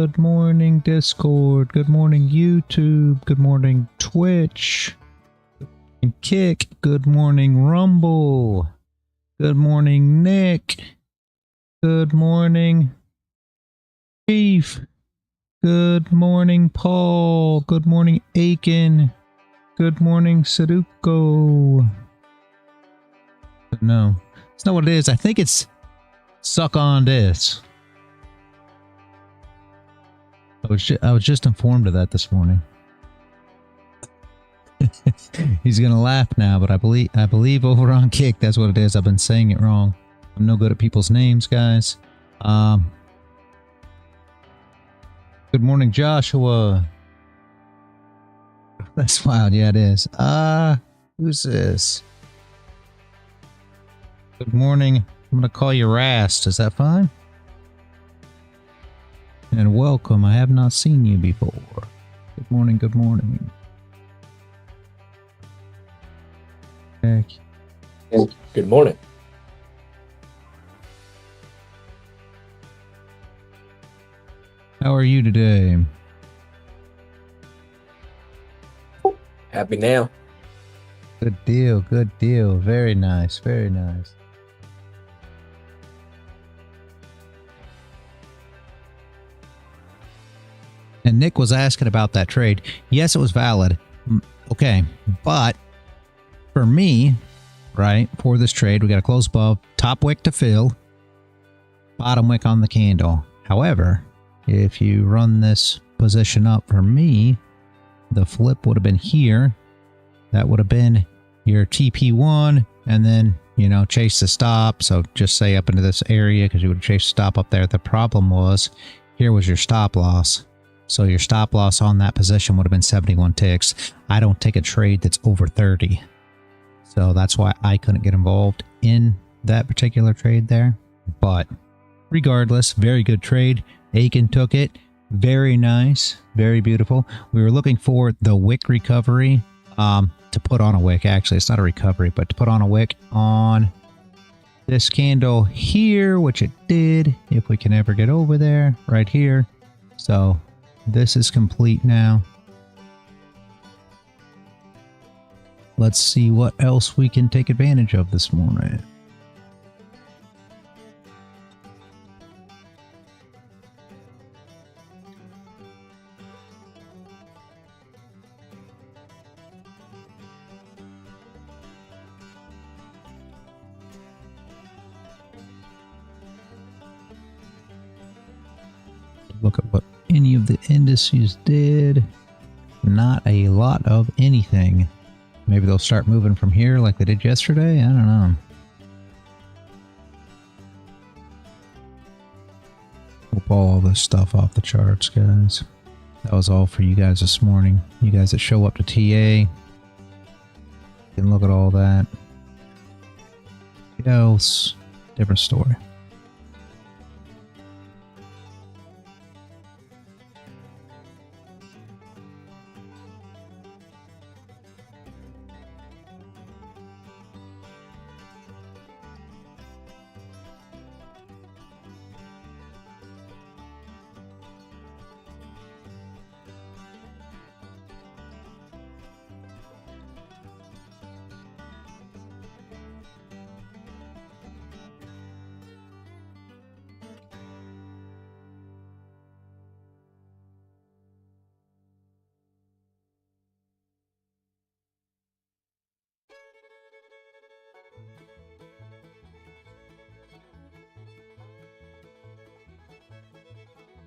Good morning, Discord. Good morning, YouTube. Good morning, Twitch. Good morning, Kick. Good morning, Rumble. Good morning, Nick. Good morning, Chief. Good morning, Paul. Good morning, Aiken. Good morning, Saduko. No, it's not what it is. I think it's suck on this. I was just informed of that this morning. He's gonna laugh now, but I believe over on Kick that's what it is. I've been saying it wrong. I'm no good at people's names, guys. Good morning, Joshua. That's wild. Yeah, it is. Who's this? Good morning. I'm gonna call you Rast. Is that fine? And welcome. I have not seen you before. Good morning. Good morning. Heck. Good morning. How are you today? Happy now. Good deal. Good deal. Very nice. Very nice. And Nick was asking about that trade. Yes, it was valid. Okay. But for me, right, for this trade, we got to close above, top wick to fill, bottom wick on the candle. However, if you run this position up for me, the flip would have been here. That would have been your TP1 and then, you know, chase the stop. So just say up into this area because you would have chased the stop up there. The problem was here was your stop loss. So your stop loss on that position would have been 71 ticks. I don't take a trade that's over 30. So that's why I couldn't get involved in that particular trade there. But regardless, very good trade. Aiken took it. Very nice. Very beautiful. We were looking for the wick recovery to put on a wick. Actually, it's not a recovery, but to put on a wick on this candle here, which it did, if we can ever get over there, right here. So this is complete now. Let's see what else we can take advantage of this morning. Look at what any of the indices did. Not a lot of anything. Maybe they'll start moving from here like they did yesterday. I don't know. We'll pull all this stuff off the charts, guys. That was all for you guys this morning. You guys that show up to TA. You can look at all that. Else, different story.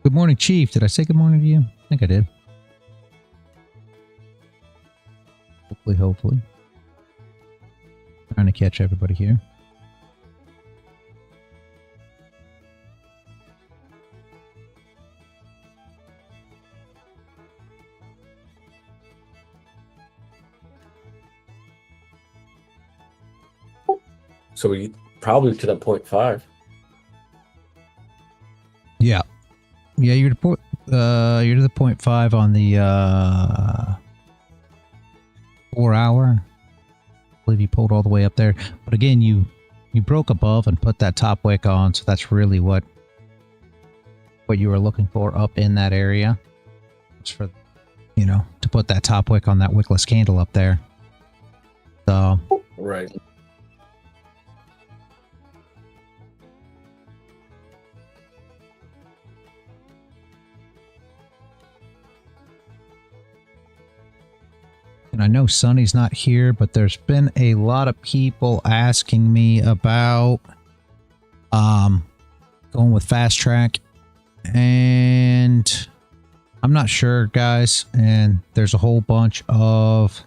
Good morning, Chief. Did I say good morning to you? I think I did. Hopefully. Trying to catch everybody here. So we probably to the 0.5. Yeah. Yeah, you're to the 0.5 on the 4 hour. I believe you pulled all the way up there. But again, you broke above and put that top wick on, so that's really what what you were looking for up in that area. It's for, you know, to put that top wick on that wickless candle up there. So Right. and I know Sonny's not here, but there's been a lot of people asking me about going with fast track, and I'm not sure, guys, and there's a whole bunch of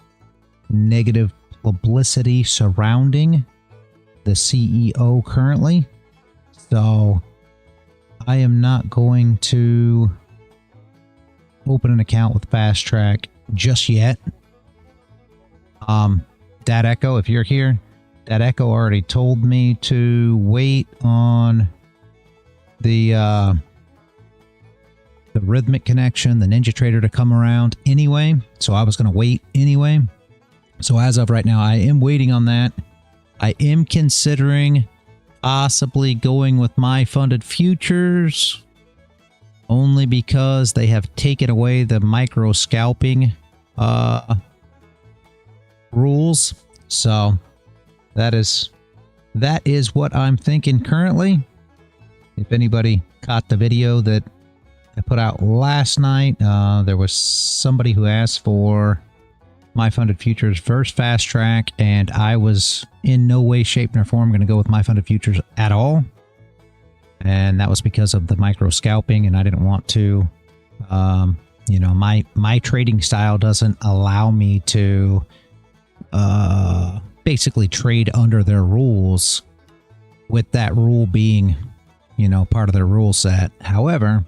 negative publicity surrounding the CEO currently, so I am not going to open an account with fast track just yet. Dad Echo, if you're here, Dad Echo already told me to wait on the rhythmic connection, the Ninja Trader to come around anyway. So I was going to wait anyway. So as of right now, I am waiting on that. I am considering possibly going with my funded futures only because they have taken away the micro scalping rules. So that is what I'm thinking currently. If anybody caught the video that I put out last night, there was somebody who asked for my funded futures versus fast track, and I was in no way, shape, nor form going to go with my funded futures at all. And that was because of the micro scalping, and I didn't want to, you know, my trading style doesn't allow me to basically trade under their rules, with that rule being, you know, part of their rule set. However,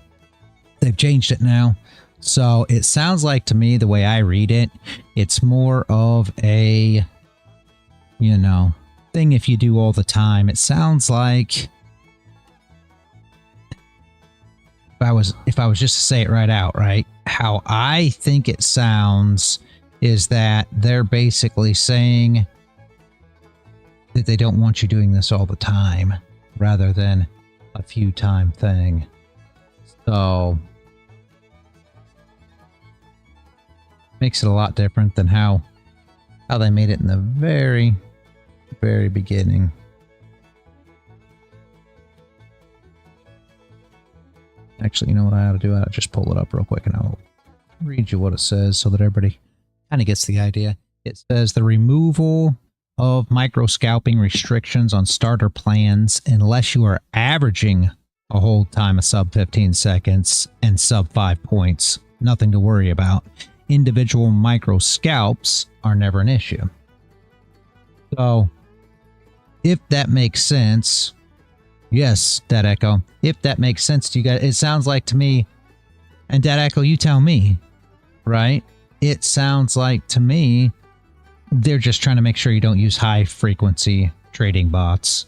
they've changed it now. So it sounds like to me, the way I read it, it's more of a, you know, thing if you do all the time. It sounds like, if I was just to say it right out, right, how I think it sounds is that they're basically saying that they don't want you doing this all the time rather than a few time thing. So makes it a lot different than how they made it in the very, very beginning. Actually, you know what I ought to do? I ought to just pull it up real quick and I'll read you what it says so that everybody kind of gets the idea. It says the removal of micro scalping restrictions on starter plans unless you are averaging a hold time of sub 15 seconds and sub 5 points. Nothing to worry about. Individual micro scalps are never an issue. So, if that makes sense, yes, Dad Echo, if that makes sense to you guys, it sounds like to me, and Dad Echo, you tell me, right? It sounds like to me, they're just trying to make sure you don't use high frequency trading bots.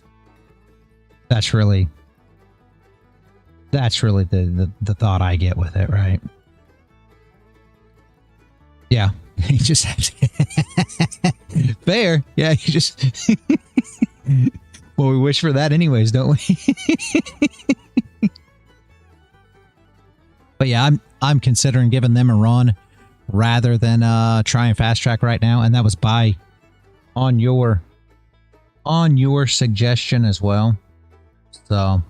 That's really the thought I get with it, right? Yeah, you just have to fair. Yeah, you just well, we wish for that anyways, don't we? But yeah, I'm considering giving them a run rather than trying fast track right now, and that was on your suggestion as well. So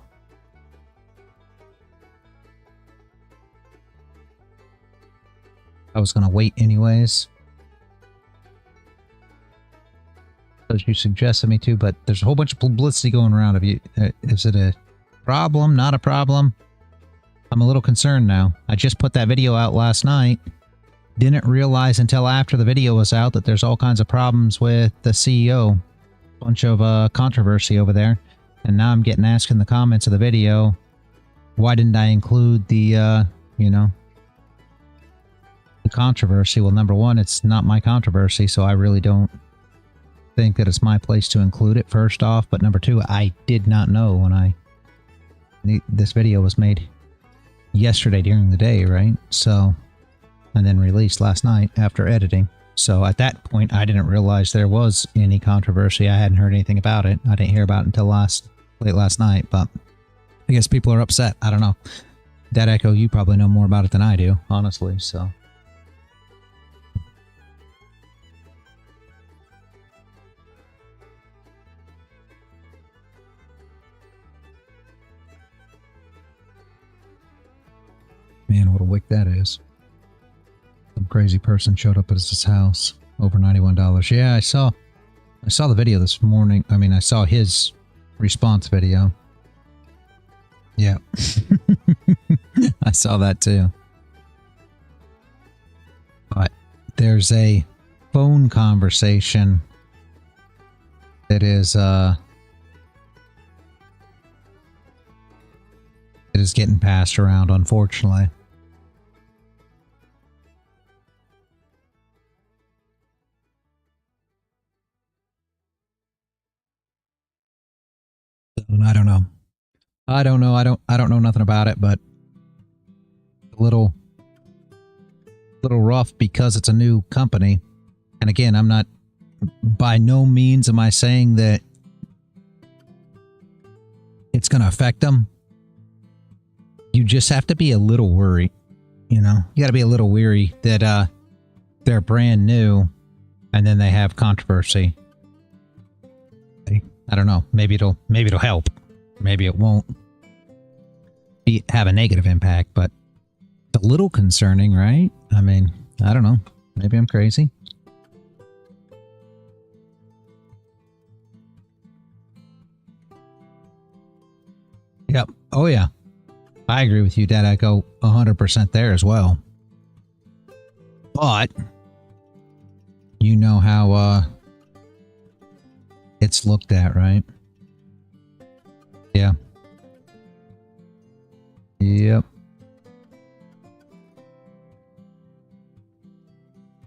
I was gonna wait anyways, because you suggested me to, but there's a whole bunch of publicity going around. Is it a problem? Not a problem? I'm a little concerned now. I just put that video out last night. Didn't realize until after the video was out that there's all kinds of problems with the CEO. Bunch of controversy over there. And now I'm getting asked in the comments of the video, why didn't I include the, you know, the controversy? Well, number one, it's not my controversy, so I really don't think that it's my place to include it, first off. But number two, I did not know when this video was made yesterday during the day, right? So, and then released last night after editing. So at that point, I didn't realize there was any controversy. I hadn't heard anything about it. I didn't hear about it until late last night, but I guess people are upset. I don't know. That Echo, you probably know more about it than I do, honestly, so. Man, what a wick that is. Some crazy person showed up at his house. Over $91. Yeah, I saw the video this morning. I mean, I saw his response video. Yeah. I saw that too. But there's a phone conversation that is getting passed around, unfortunately. I don't know. I don't know nothing about it, but a little rough because it's a new company. And again, I'm not, by no means am I saying that it's going to affect them. You just have to be a little worried, you know? You got to be a little weary that they're brand new and then they have controversy. I don't know. Maybe it'll help. Maybe it won't have a negative impact, but it's a little concerning, right? I mean, I don't know. Maybe I'm crazy. Yep. Oh, yeah. I agree with you, Dad. I go 100% there as well. But you know how it's looked at, right? Yeah. Yep.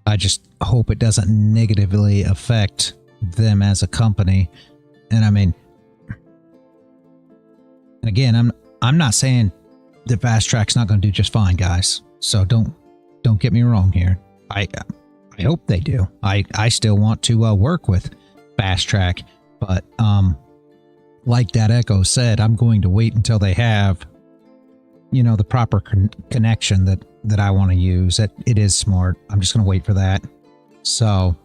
I just hope it doesn't negatively affect them as a company. And I mean, and again, I'm not saying that Fast Track's not going to do just fine, guys. So don't get me wrong here. I hope they do. I still want to work with Fast Track, but like that Echo said, I'm going to wait until they have, you know, the proper connection that I want to use. That it is smart. I'm just going to wait for that. So,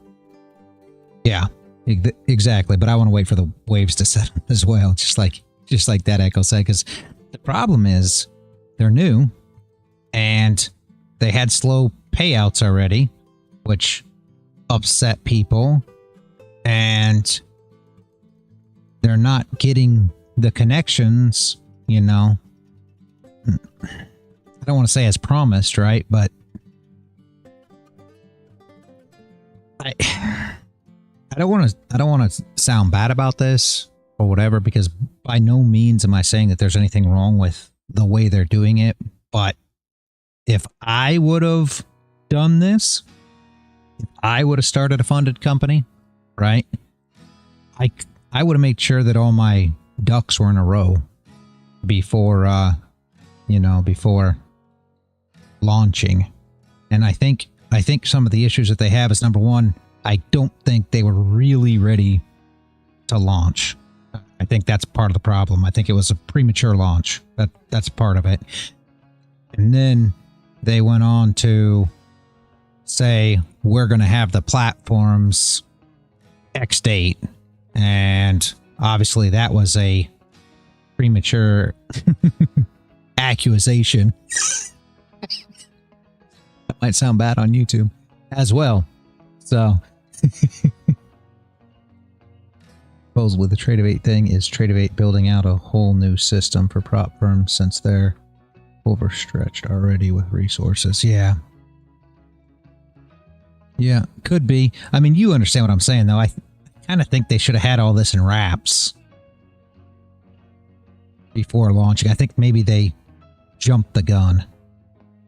yeah, exactly. But I want to wait for the waves to settle as well, just like that Echo said. Because the problem is they're new and they had slow payouts already, which upset people, and they're not getting the connections, you know. I don't want to say as promised, right? But I don't want to sound bad about this or whatever, because by no means am I saying that there's anything wrong with the way they're doing it. But if I would have done this, if I would have started a funded company, right? I would have made sure that all my ducks were in a row before, before launching. And I think some of the issues that they have is, number one, I don't think they were really ready to launch. I think that's part of the problem. I think it was a premature launch. That's part of it. And then they went on to say, we're going to have the platforms X date. And obviously that was a premature accusation. That might sound bad on YouTube as well. So supposedly the Trade of 8 thing is Trade of 8 building out a whole new system for prop firms since they're overstretched already with resources. Yeah, could be. I mean, you understand what I'm saying, though. I kind of think they should have had all this in wraps before launching. I think maybe they jumped the gun.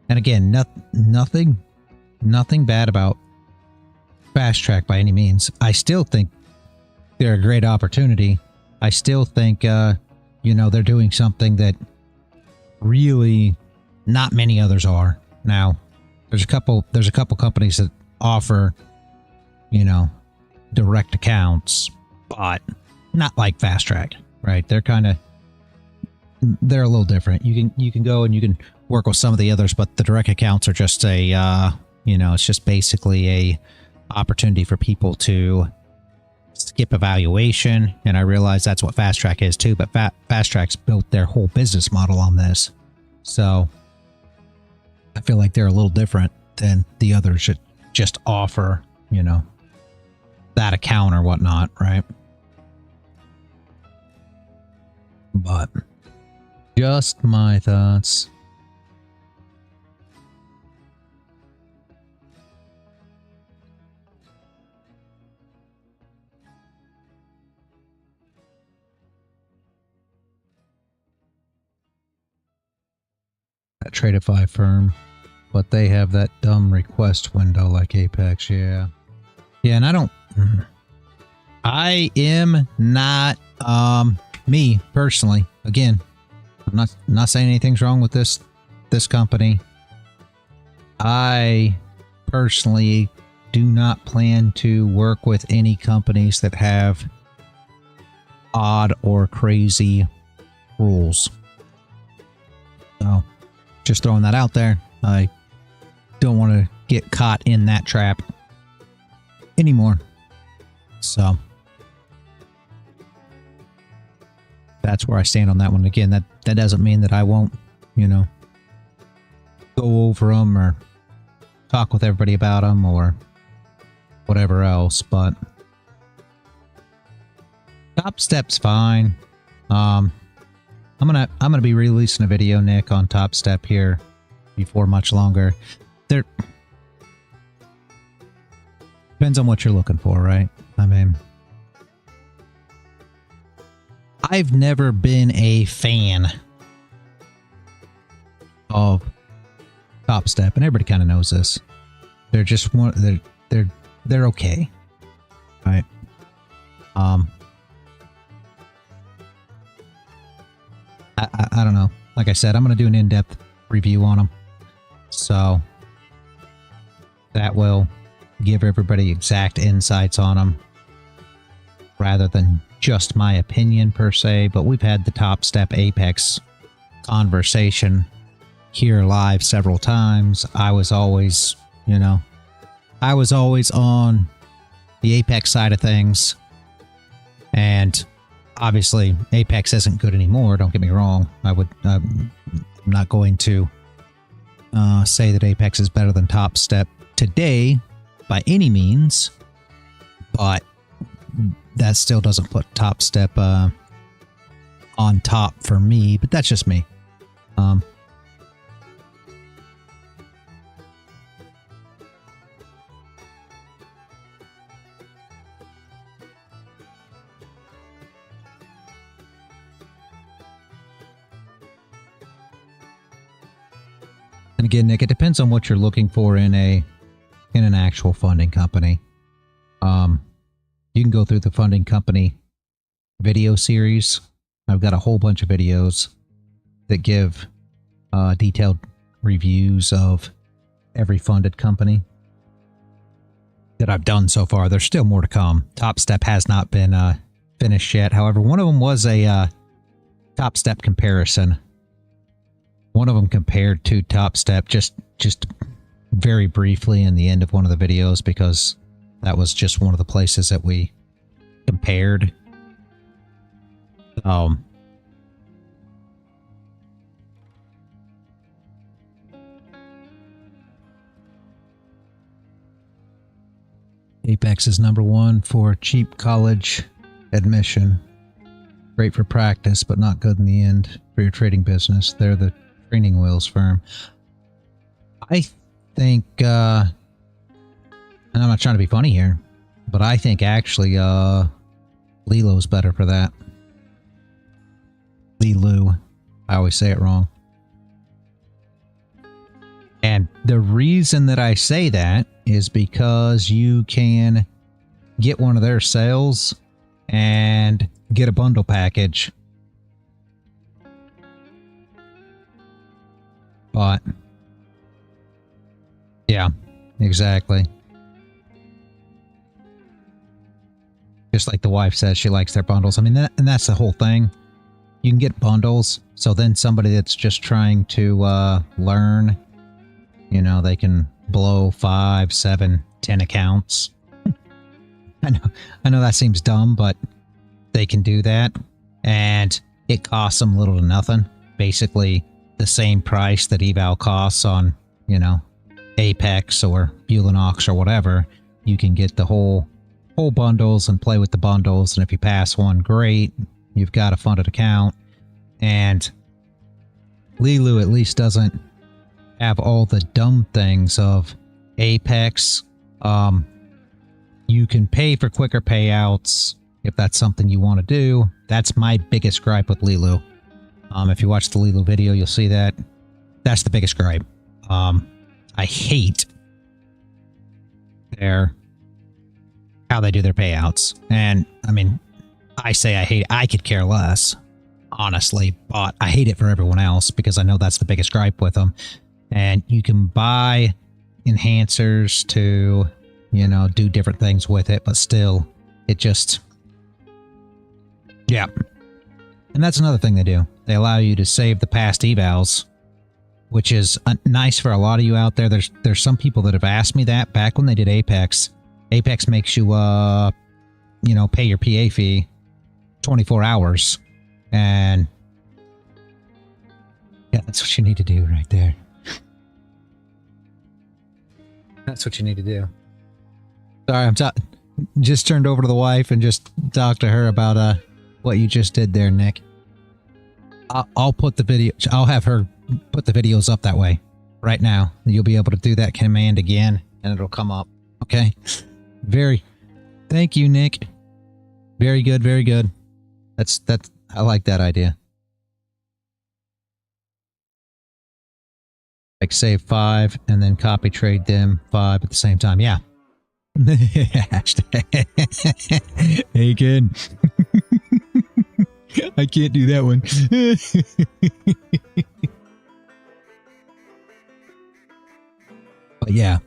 And again, nothing bad about Fast Track by any means. I still think they're a great opportunity. I still think, they're doing something that really not many others are. Now, there's a couple companies that offer, direct accounts, but not like Fast Track, right? They're a little different. You can go and you can work with some of the others, but the direct accounts are just a, you know, it's just basically a opportunity for people to skip evaluation. And I realize that's what Fast Track is too, but Fast Track's built their whole business model on this. So I feel like they're a little different than the others that just offer, you know, that account or whatnot, right? But just my thoughts. That Tradeify firm, but they have that dumb request window like Apex. Yeah, and I am not me personally. Again, I'm not saying anything's wrong with this company. I personally do not plan to work with any companies that have odd or crazy rules. So just throwing that out there. I don't want to get caught in that trap anymore. So that's where I stand on that one. Again, that doesn't mean that I won't, you know, go over them or talk with everybody about them or whatever else, but Top Step's fine. I'm gonna be releasing a video, Nick, on Top Step here before much longer. There depends on what you're looking for, right? I mean, I've never been a fan of Top Step, and everybody kind of knows this. They're just one. They're okay, right? I don't know. Like I said, I'm going to do an in-depth review on them. So that will give everybody exact insights on them rather than just my opinion per se. But we've had the Top Step Apex conversation here live several times. I was always, you know, I was always on the Apex side of things. And obviously, Apex isn't good anymore. Don't get me wrong. I'm not going to say that Apex is better than Top Step today by any means, but that still doesn't put Top Step on top for me. But that's just me. And again, Nick, it depends on what you're looking for in an actual funding company. You can go through the funding company video series. I've got a whole bunch of videos that give detailed reviews of every funded company that I've done so far. There's still more to come. Top Step has not been finished yet. However, one of them was a Top Step comparison. One of them compared to Top Step just very briefly in the end of one of the videos, because that was just one of the places that we compared. Apex is #1 for cheap college admission. Great for practice, but not good in the end for your trading business. They're the training wheels firm. I think, and I'm not trying to be funny here, but I think actually Lilo's better for that. Lilu. I always say it wrong. And the reason that I say that is because you can get one of their sales and get a bundle package. But yeah, exactly. Just like the wife says, she likes their bundles. I mean, and that's the whole thing. you can get bundles. So then somebody that's just trying to learn, you know, they can blow 5, 7, 10 accounts. I know that seems dumb, but they can do that. And it costs them little to nothing. Basically the same price that eval costs on, you know, Apex or Bulenox or whatever. You can get the whole bundles and play with the bundles. And if you pass one, great. You've got a funded account. And Lilu at least doesn't have all the dumb things of Apex. You can pay for quicker payouts if that's something you want to do. That's my biggest gripe with Lilu. If you watch the Lilu video, you'll see that. That's the biggest gripe. I hate how they do their payouts. And I mean, I say I hate it. I could care less, honestly, but I hate it for everyone else because I know that's the biggest gripe with them. And you can buy enhancers to, you know, do different things with it, but still, it just, yeah. And that's another thing they do. They allow you to save the past evals, which is nice for a lot of you out there. There's some people that have asked me that back when they did Apex. Apex makes you, you know, pay your PA fee 24 hours. And yeah, that's what you need to do right there. That's what you need to do. Sorry, I'm just turned over to the wife and just talked to her about what you just did there, Nick. I'll put the video. I'll have her put the videos up that way right now. You'll be able to do that command again, and it'll come up. Okay. Thank you, Nick. Very good. Very good. That's. I like that idea. Like save 5 and then copy trade them 5 at the same time. Yeah. Hey, kid. I can't do that one. But yeah,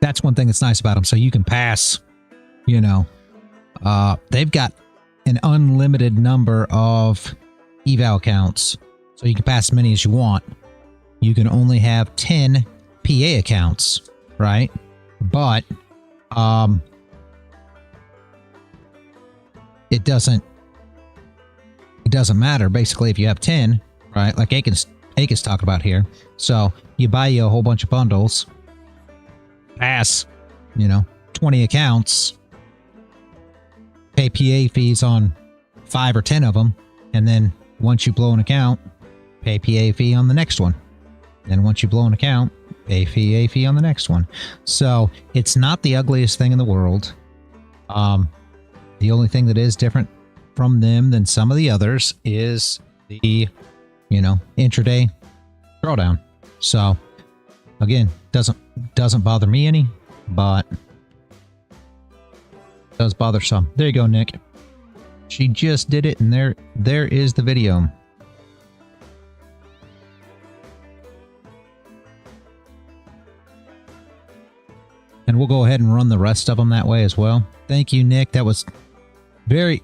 that's one thing that's nice about them. So you can pass, you know, they've got an unlimited number of eval counts. So you can pass as many as you want. You can only have 10 PA accounts, right? But it doesn't matter basically if you have 10, right? Like Aiken's talking about here. So you buy you a whole bunch of bundles, pass, you know, 20 accounts, pay PA fees on 5 or 10 of them, and then once you blow an account, pay PA fee on the next one. And once you blow an account, pay PA fee on the next one. So it's not the ugliest thing in the world. The only thing that is different from them than some of the others is the, you know, intraday drawdown. So again, doesn't bother me any, but does bother some. There you go, Nick. She just did it, and there is the video. And we'll go ahead and run the rest of them that way as well. Thank you, Nick. That was very,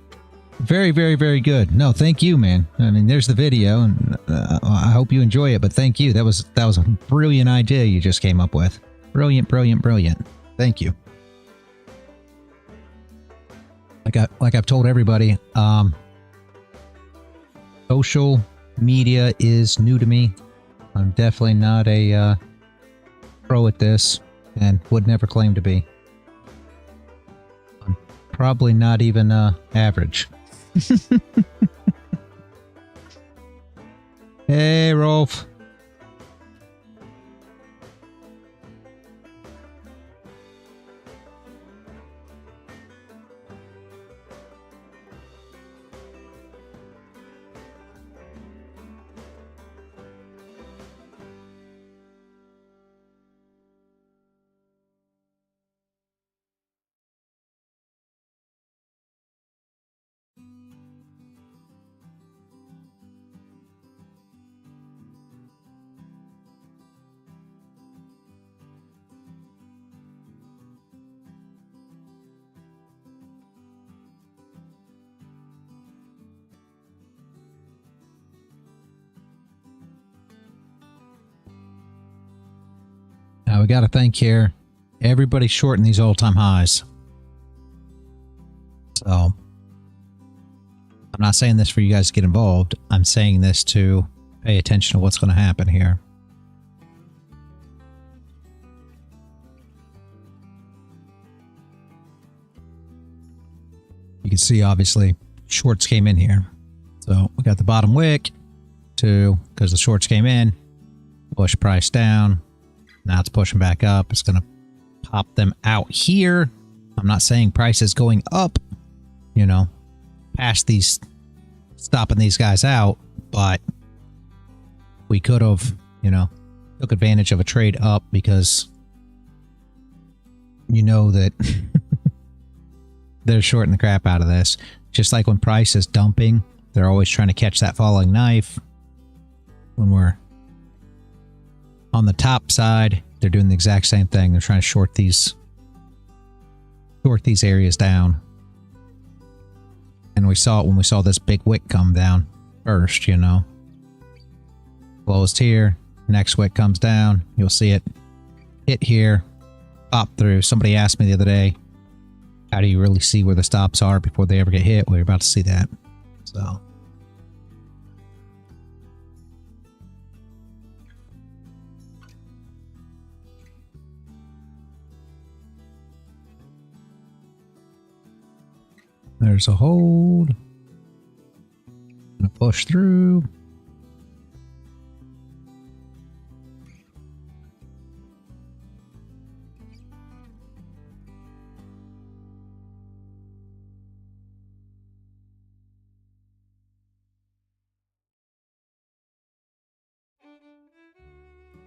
very, very, very good. No, thank you, man. I mean, there's the video, and I hope you enjoy it. But thank you. That was a brilliant idea you just came up with. Brilliant, brilliant, brilliant. Thank you. Like I've told everybody, social media is new to me. I'm definitely not a pro at this, and would never claim to be. I'm probably not even average. Hey, Rolf. Now we got to think here. Everybody's shorting these all-time highs. So I'm not saying this for you guys to get involved. I'm saying this to pay attention to what's going to happen here. You can see, obviously, shorts came in here. So we got the bottom wick because the shorts came in, push price down. Now it's pushing back up. It's going to pop them out here. I'm not saying price is going up, you know, past these, stopping these guys out, but we could have, you know, took advantage of a trade up because you know that they're shorting the crap out of this. Just like when price is dumping, they're always trying to catch that falling knife. When we're on the top side, they're doing the exact same thing. They're trying to short these areas down. And we saw it when we saw this big wick come down first, you know. Closed here, next wick comes down. You'll see it hit here, pop through. Somebody asked me the other day, how do you really see where the stops are before they ever get hit? Well, you're about to see that. So there's a hold. Gonna push through.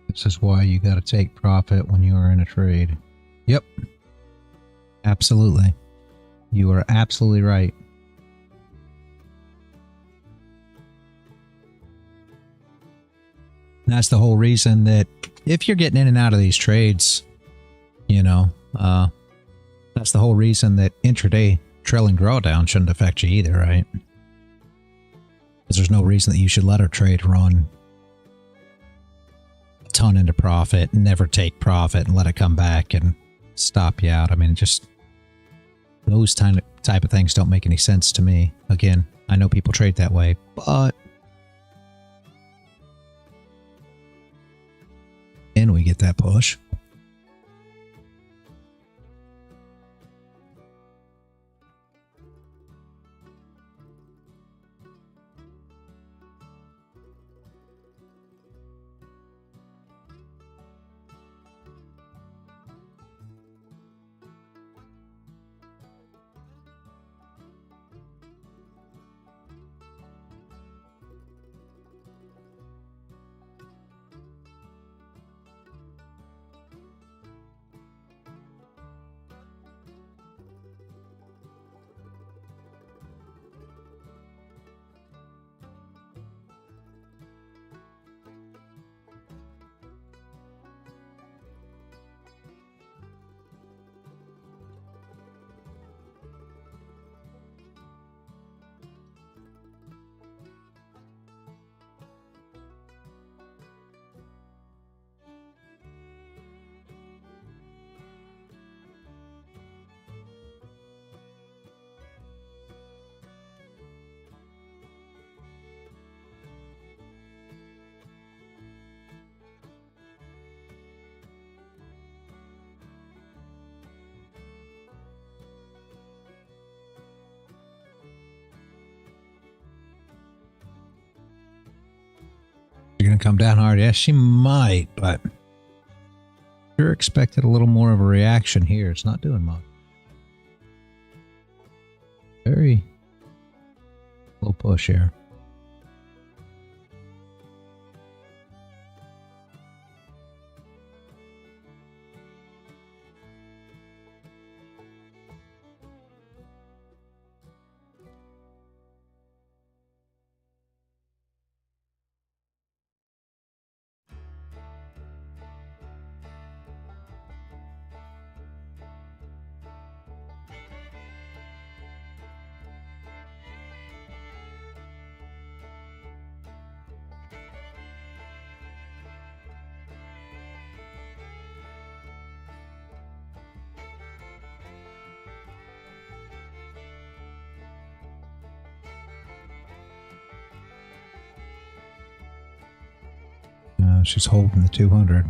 This is why you got to take profit when you are in a trade. Yep. Absolutely. You are absolutely right. And that's the whole reason that if you're getting in and out of these trades, you know, that's the whole reason that intraday trailing drawdown shouldn't affect you either, right? Because there's no reason that you should let a trade run a ton into profit, never take profit, and let it come back and stop you out. I mean, just those type of things don't make any sense to me. Again, I know people trade that way, but and we get that push. You're going to come down hard? Yes, she might, but sure expected a little more of a reaction here. It's not doing much. Very low push here. she's holding the 200.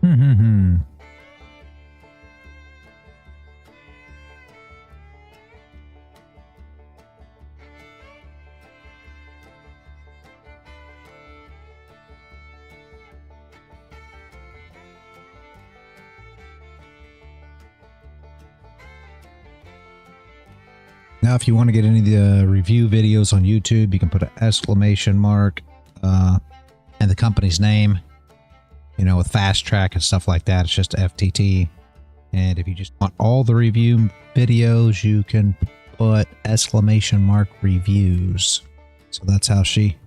Hmm. Now, if you want to get any of the review videos on YouTube, you can put an exclamation mark and the company's name, you know, with fast track and stuff like that. It's just FTT. And if you just want all the review videos, you can put exclamation mark reviews. So that's how she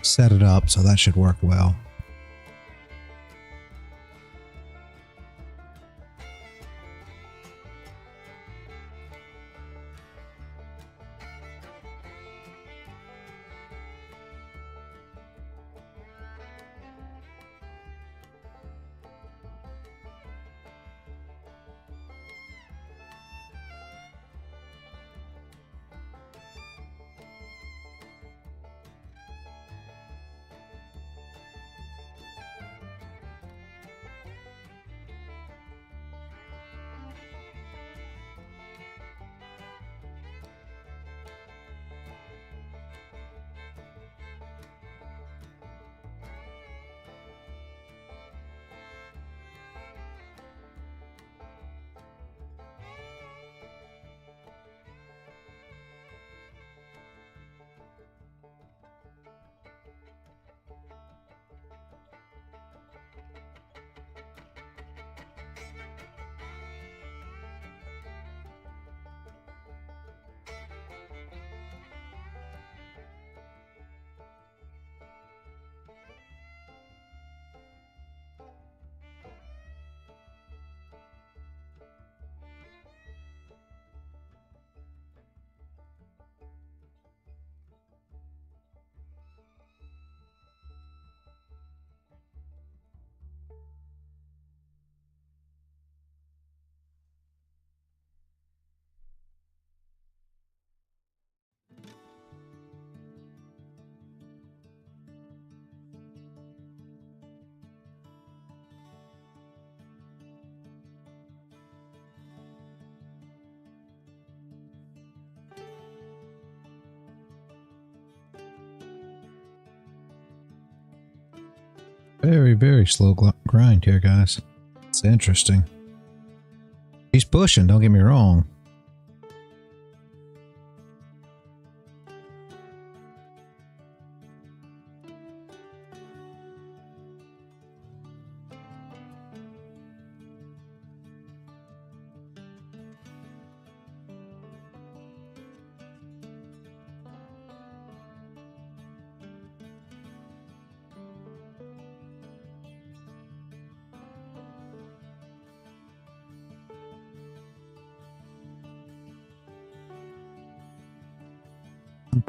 set it up. So that should work well. Very, very slow grind here, guys. It's interesting. He's pushing, don't get me wrong.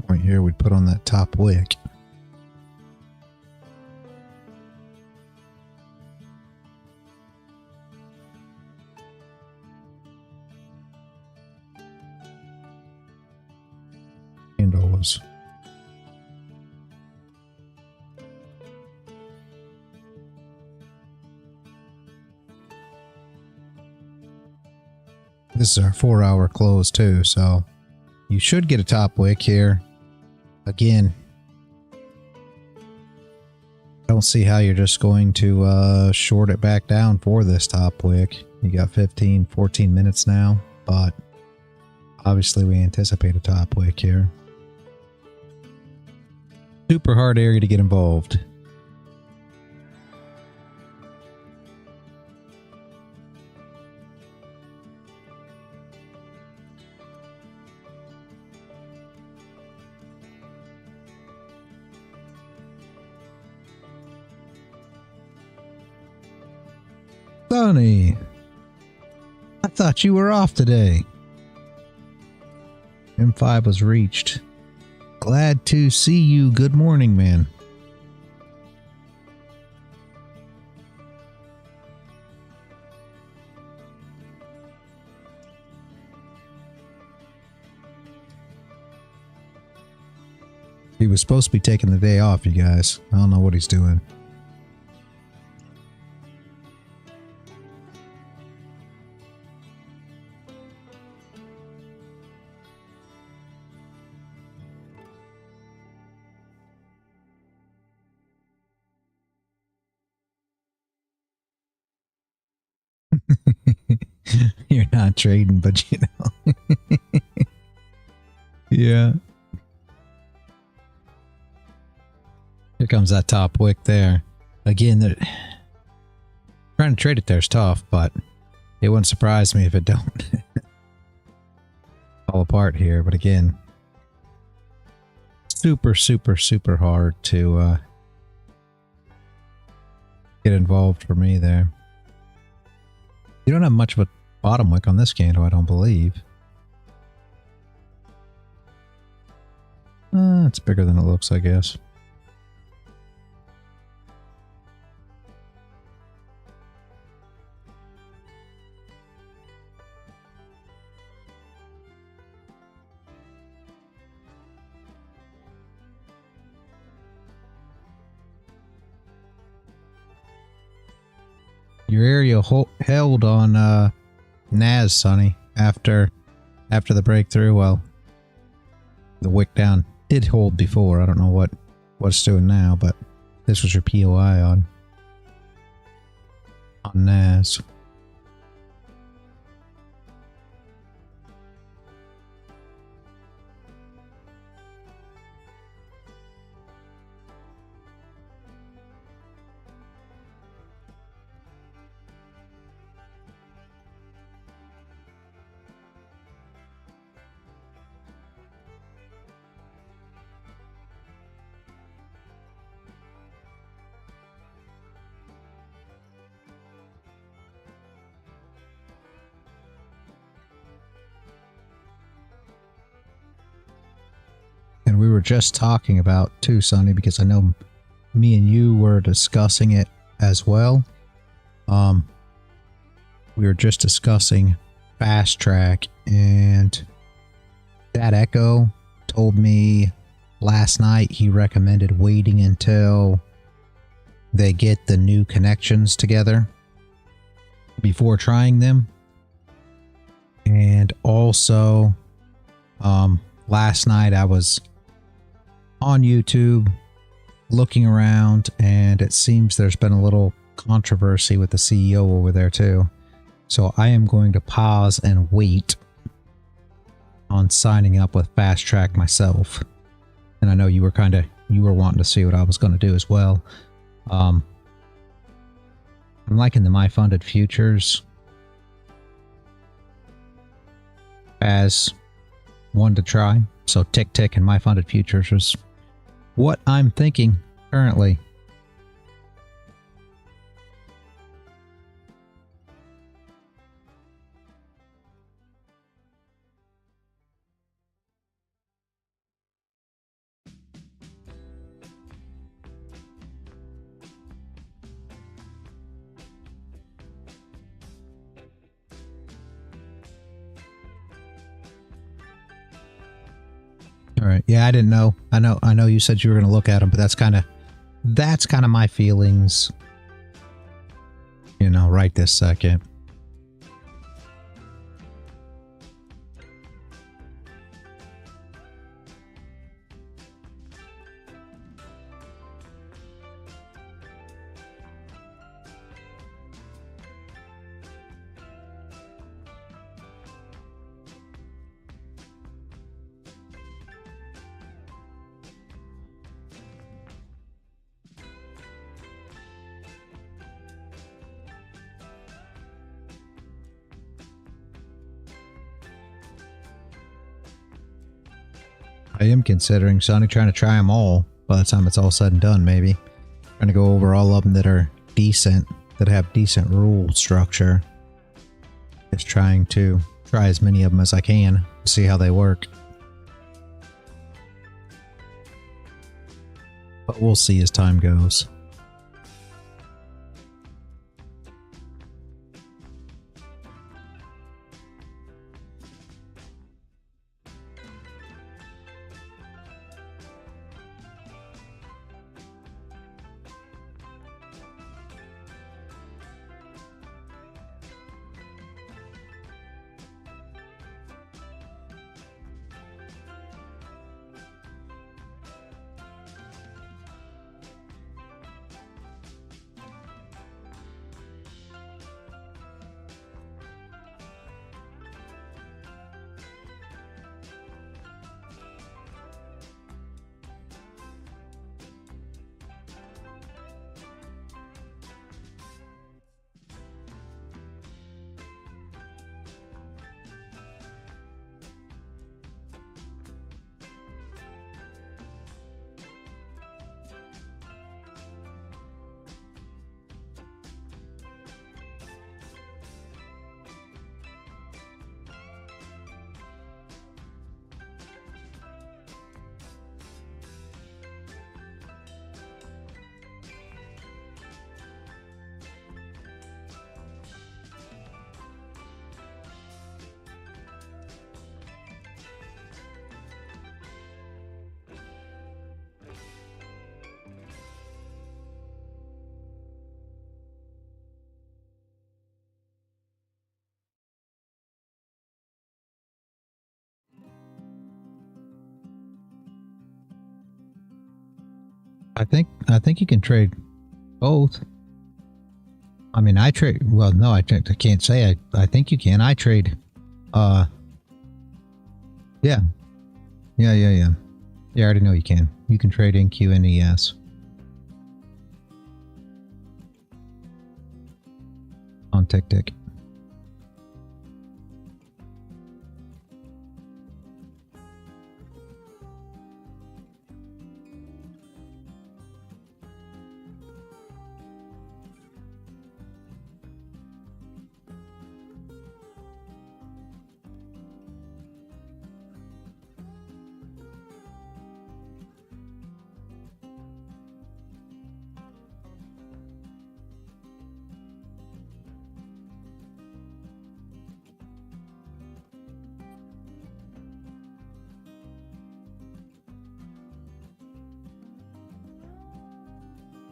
Point here, we'd put on that top wick. Handle was this is our 4-hour close too, so you should get a top wick here. Again, I don't see how you're just going to short it back down for this top wick. You got 14 minutes now, but obviously we anticipate a top wick here. Super hard area to get involved. Sonny, I thought you were off today. M5 was reached. Glad to see you. Good morning, man. He was supposed to be taking the day off, you guys. I don't know what he's doing. You're not trading, but you know. Yeah. Here comes that top wick there. Again, trying to trade it there is tough, but it wouldn't surprise me if it don't fall apart here. But again, super, super, super hard to get involved for me there. You don't have much of a bottom wick on this candle, I don't believe. It's bigger than it looks, I guess. Your area held on NAS, Sonny, after the breakthrough. Well, the wick down did hold before. I don't know what it's doing now, but this was your POI on NAS. And we were just talking about too, Sonny, because I know me and you were discussing it as well. We were just discussing fast track, and Dad Echo told me last night he recommended waiting until they get the new connections together before trying them. And also, last night I was on YouTube looking around, and it seems there's been a little controversy with the CEO over there too. So I am going to pause and wait on signing up with Fast Track myself. And I know you were wanting to see what I was going to do as well. I'm liking the My Funded Futures as one to try. So Tick Tick and My Funded Futures is what I'm thinking currently. All right. Yeah, I didn't know. I know you said you were going to look at them, but that's kind of my feelings, you know, right this second. I am considering, Sonny, trying to try them all by the time it's all said and done, maybe. Trying to go over all of them that are decent, that have decent rule structure. Just trying to try as many of them as I can, see how they work. But we'll see as time goes. I think you can trade both. I mean, I trade. Well, no, I can't say. I think you can. I trade. Yeah. Yeah. Yeah, I already know you can. You can trade NQ and ES on TickTick.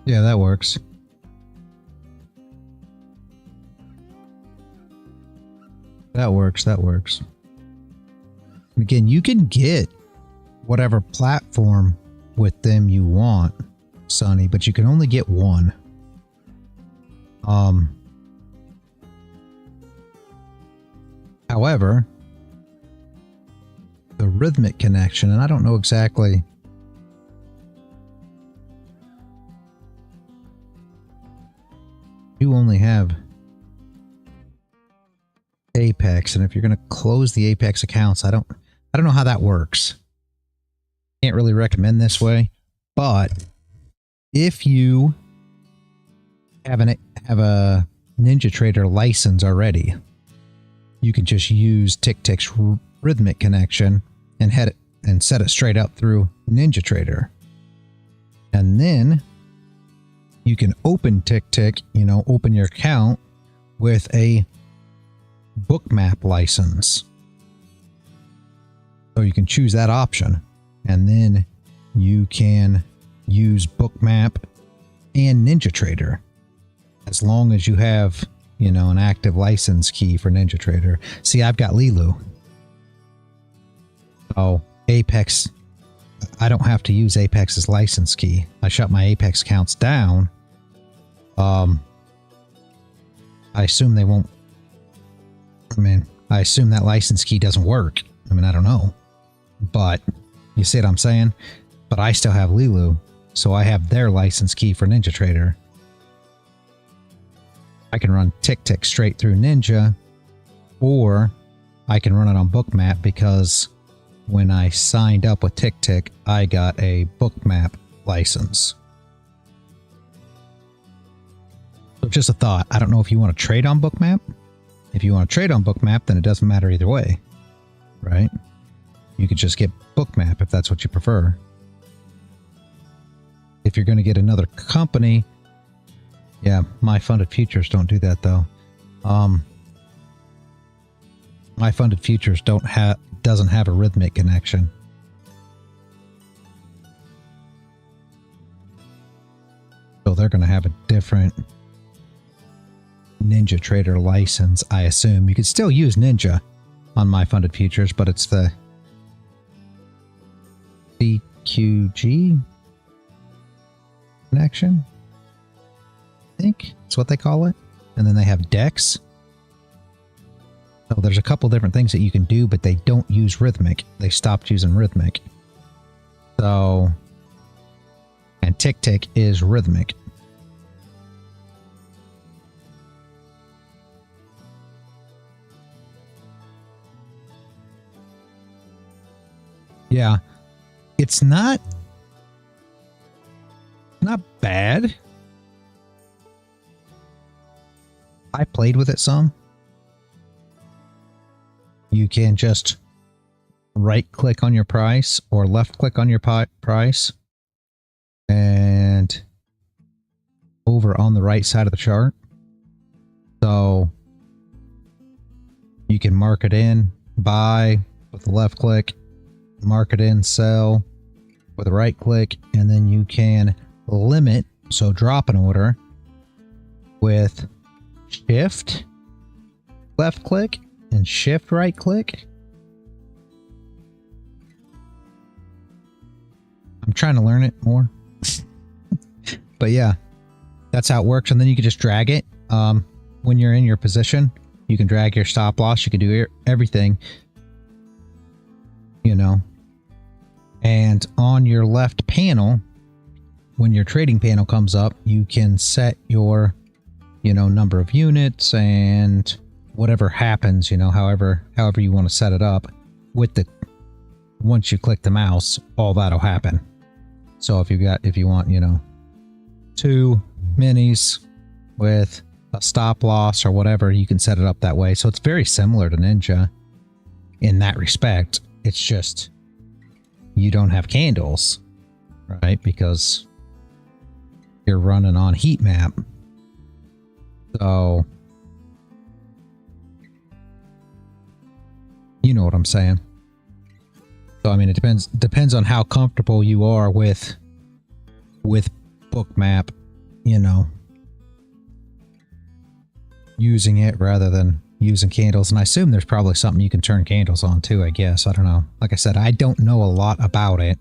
Yeah, that works. That works. And again, you can get whatever platform with them you want, Sonny, but you can only get one. However, the rhythmic connection, and I don't know exactly. You only have Apex, and if you're going to close the Apex accounts, I don't know how that works. Can't really recommend this way, but if you have a NinjaTrader license already, you can just use TickTick's rhythmic connection and set it straight up through NinjaTrader, and then you can open TickTick, open your account with a bookmap license. So you can choose that option, and then you can use bookmap and NinjaTrader as long as you have, an active license key for NinjaTrader. See, I've got Lilu. So Apex, I don't have to use Apex's license key. I shut my Apex accounts down. I assume they won't. I assume that license key doesn't work. I don't know. But you see what I'm saying? But I still have Lilu, so I have their license key for NinjaTrader. I can run TickTick straight through Ninja, or I can run it on Bookmap because when I signed up with TickTick, I got a Bookmap license. So just a thought. I don't know if you want to trade on Bookmap. If you want to trade on Bookmap, then it doesn't matter either way, right? You could just get Bookmap if that's what you prefer. If you're going to get another company, yeah, my funded futures don't do that though. My funded futures doesn't have a rhythmic connection. So they're going to have a different NinjaTrader license, I assume. You could still use Ninja on my funded futures, but it's the CQG connection, I think that's what they call it. And then they have DEX. So there's a couple different things that you can do, but they don't use rhythmic. They stopped using rhythmic. So, and TickTick is rhythmic. Yeah, it's not bad. I played with it some. You can just right click on your price or left click on your price, and over on the right side of the chart. So you can mark it in, buy with the left click, mark it in, sell with a right click, and then you can limit, so drop an order with shift left click and shift right click. I'm trying to learn it more. But yeah, that's how it works. And then you can just drag it. When you're in your position, you can drag your stop loss. You can do everything, you know. And on your left panel, when your trading panel comes up, you can set your, you know, number of units and whatever happens, you know, however you want to set it up with the, once you click the mouse, all that'll happen. So if you want, you know, 2 minis with a stop loss or whatever, you can set it up that way. So it's very similar to Ninja in that respect. It's just you don't have candles, right? Because you're running on heat map. So you know what I'm saying. So I mean, it depends on how comfortable you are with Bookmap, you know, using it rather than using candles. And I assume there's probably something you can turn candles on too, I guess. I don't know. Like I said, I don't know a lot about it.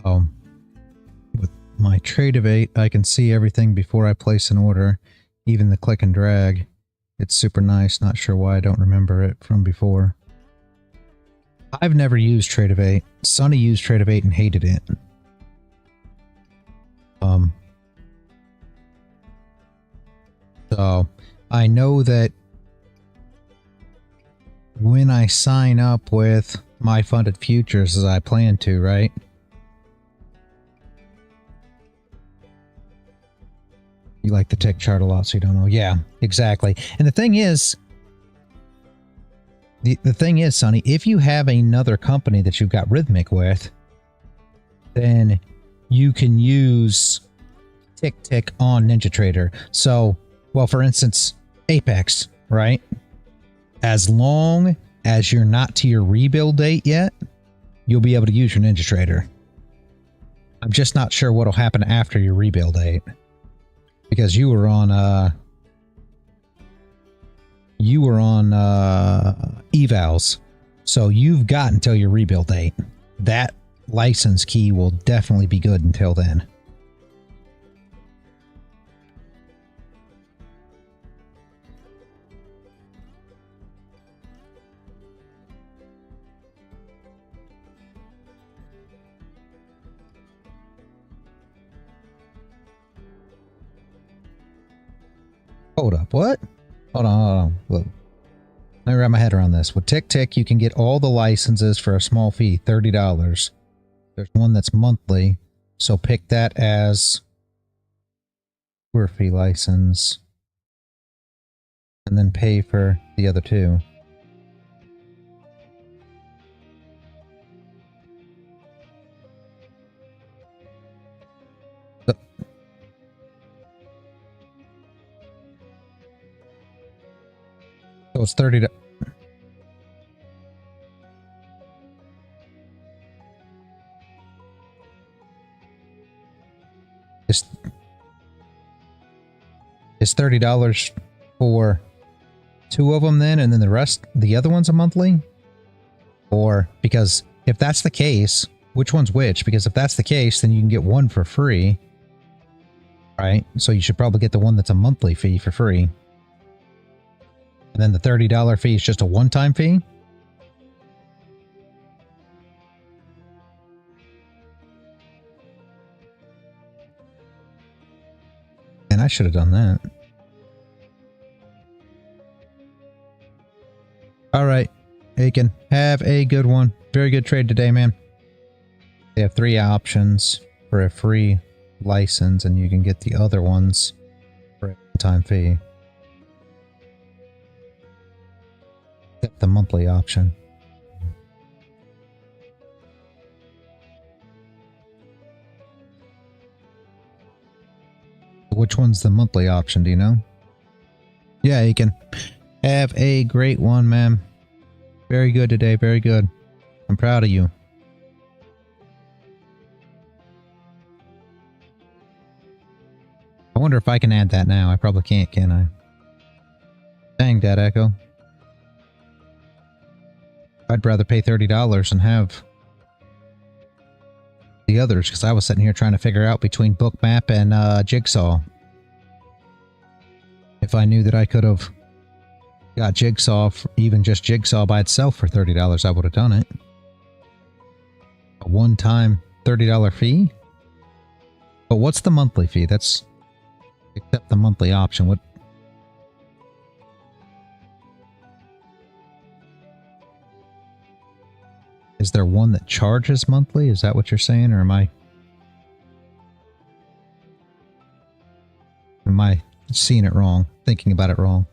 With my Trade-Evate, I can see everything before I place an order, even the click and drag. It's super nice. Not sure why I don't remember it from before. I've never used Trade-Evate. Sonny used Trade-Evate and hated it. So I know that when I sign up with my funded futures, as I plan to, right? You like the tick chart a lot, so you don't know. Yeah, exactly. And the thing is, the thing is, Sonny, if you have another company that you've got Rhythmic with, then you can use tick on NinjaTrader. So, well, for instance, Apex, right? As long as you're not to your rebuild date yet, you'll be able to use your NinjaTrader. I'm just not sure what'll happen after your rebuild date. Because you were on evals, so you've got until your rebuild date. That license key will definitely be good until then. Hold up, what? Hold on. Look. Let me wrap my head around this. With Tick, you can get all the licenses for a small fee, $30. There's one that's monthly, so pick that as tour fee license, and then pay for the other two. So it's $30. It's $30 for 2 of them then, and then the rest, the other one's a monthly? Or, because if that's the case, which one's which? Because if that's the case, then you can get one for free, right? So you should probably get the one that's a monthly fee for free. And then the $30 fee is just a one-time fee? And I should have done that. All right, Aiken, have a good one. Very good trade today, man. They have 3 options for a free license, and you can get the other ones for a one-time fee. Except the monthly option. Which one's the monthly option, do you know? Yeah, you can have a great one, man. Very good today, very good. I'm proud of you. I wonder if I can add that now. I probably can't, can I? Dang, Dad Echo. I'd rather pay $30 and have the others, because I was sitting here trying to figure out between Bookmap and Jigsaw. If I knew that I could have got Jigsaw, even just Jigsaw by itself for $30, I would have done it. A one-time $30 fee? But what's the monthly fee? That's except the monthly option. What? Is there one that charges monthly? Is that what you're saying, or am I seeing it wrong, thinking about it wrong?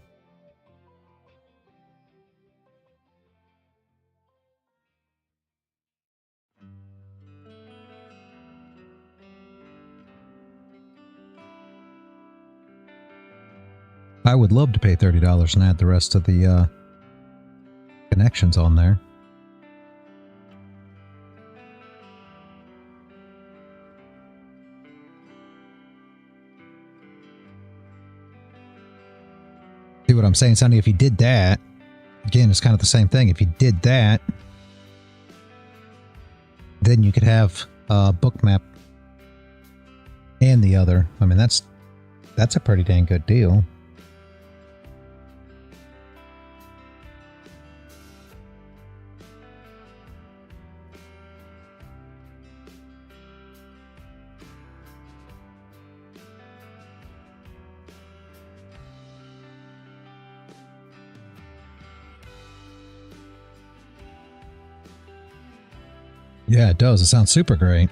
I would love to pay $30 and add the rest of the connections on there. See what I'm saying, Sonny? If you did that, again, it's kind of the same thing. If you did that, then you could have Bookmap and the other. I mean, that's a pretty dang good deal. Yeah, it does. It sounds super great.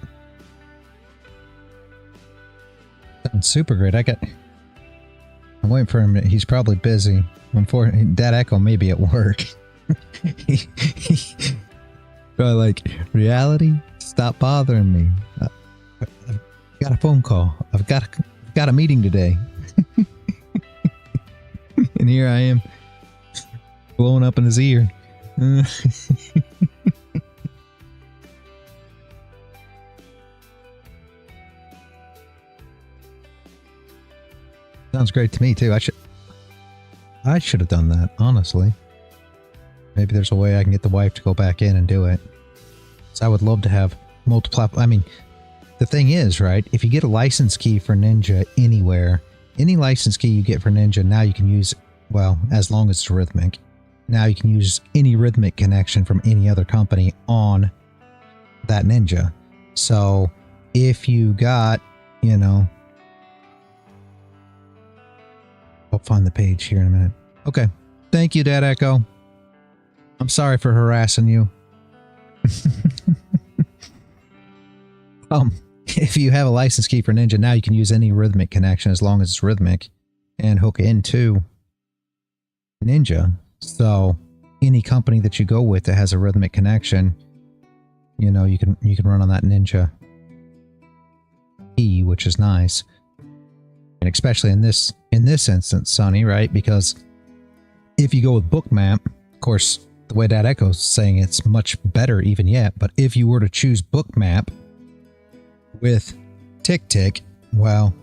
Sounds super great. I'm waiting for him. He's probably busy. That Echo may be at work. Probably like, reality? Stop bothering me. I've got a phone call. I've got a meeting today. And here I am, blowing up in his ear. Sounds great to me too. I should have done that, honestly. Maybe there's a way I can get the wife to go back in and do it. So I would love to have multiple. I mean, the thing is, right? If you get a license key for Ninja anywhere, any license key you get for Ninja, now you can use, well, as long as it's rhythmic. Now you can use any rhythmic connection from any other company on that Ninja. So if you got, you know, I'll find the page here in a minute. Okay. Thank you, Dad Echo. I'm sorry for harassing you. If you have a license key for Ninja, now you can use any rhythmic connection as long as it's rhythmic and hook it into Ninja. So any company that you go with that has a rhythmic connection, you know, you can run on that Ninja key, which is nice. And especially in this instance, Sonny, right? Because if you go with Bookmap, of course, the way Dad Echo's saying it's much better even yet, but if you were to choose Bookmap with TickTick, well,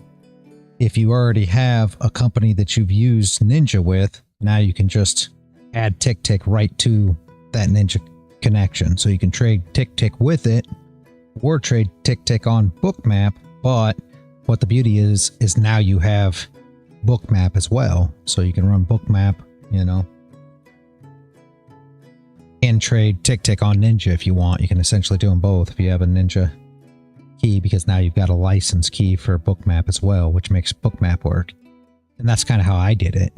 if you already have a company that you've used Ninja with, now you can just add TickTick right to that Ninja connection. So you can trade TickTick with it or trade TickTick on Bookmap, but what the beauty is now you have Bookmap as well. So you can run Bookmap, you know, and trade TickTick on Ninja if you want. You can essentially do them both if you have a Ninja key, because now you've got a license key for Bookmap as well, which makes Bookmap work. And that's kind of how I did it.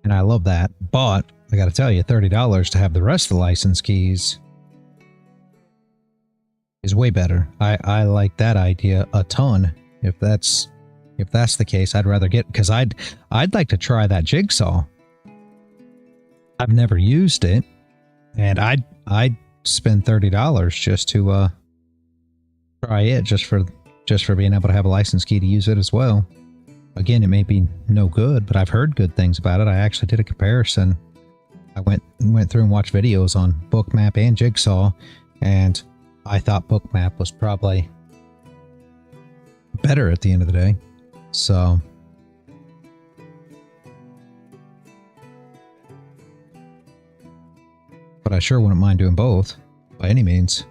And I love that. But I got to tell you, $30 to have the rest of the license keys is way better. I like that idea a ton. If that's the case, I'd rather get, because I'd like to try that Jigsaw. I've never used it, and I'd spend $30 just to try it, just for being able to have a license key to use it as well. Again, it may be no good, but I've heard good things about it. I actually did a comparison. I went through and watched videos on Bookmap and Jigsaw, and I thought Bookmap was probably better at the end of the day. So but I sure wouldn't mind doing both by any means.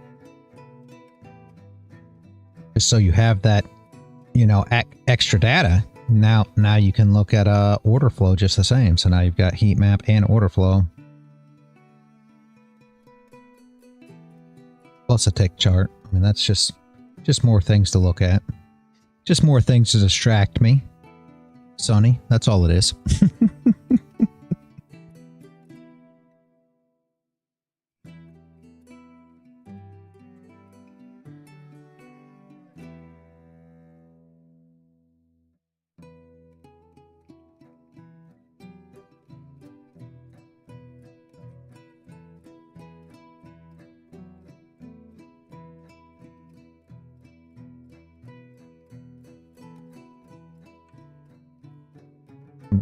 just so you have that, you know, extra data. Now you can look at order flow just the same. So now you've got heat map and order flow. Plus a tick chart. I mean, that's just more things to look at. Just more things to distract me. Sonny, that's all it is.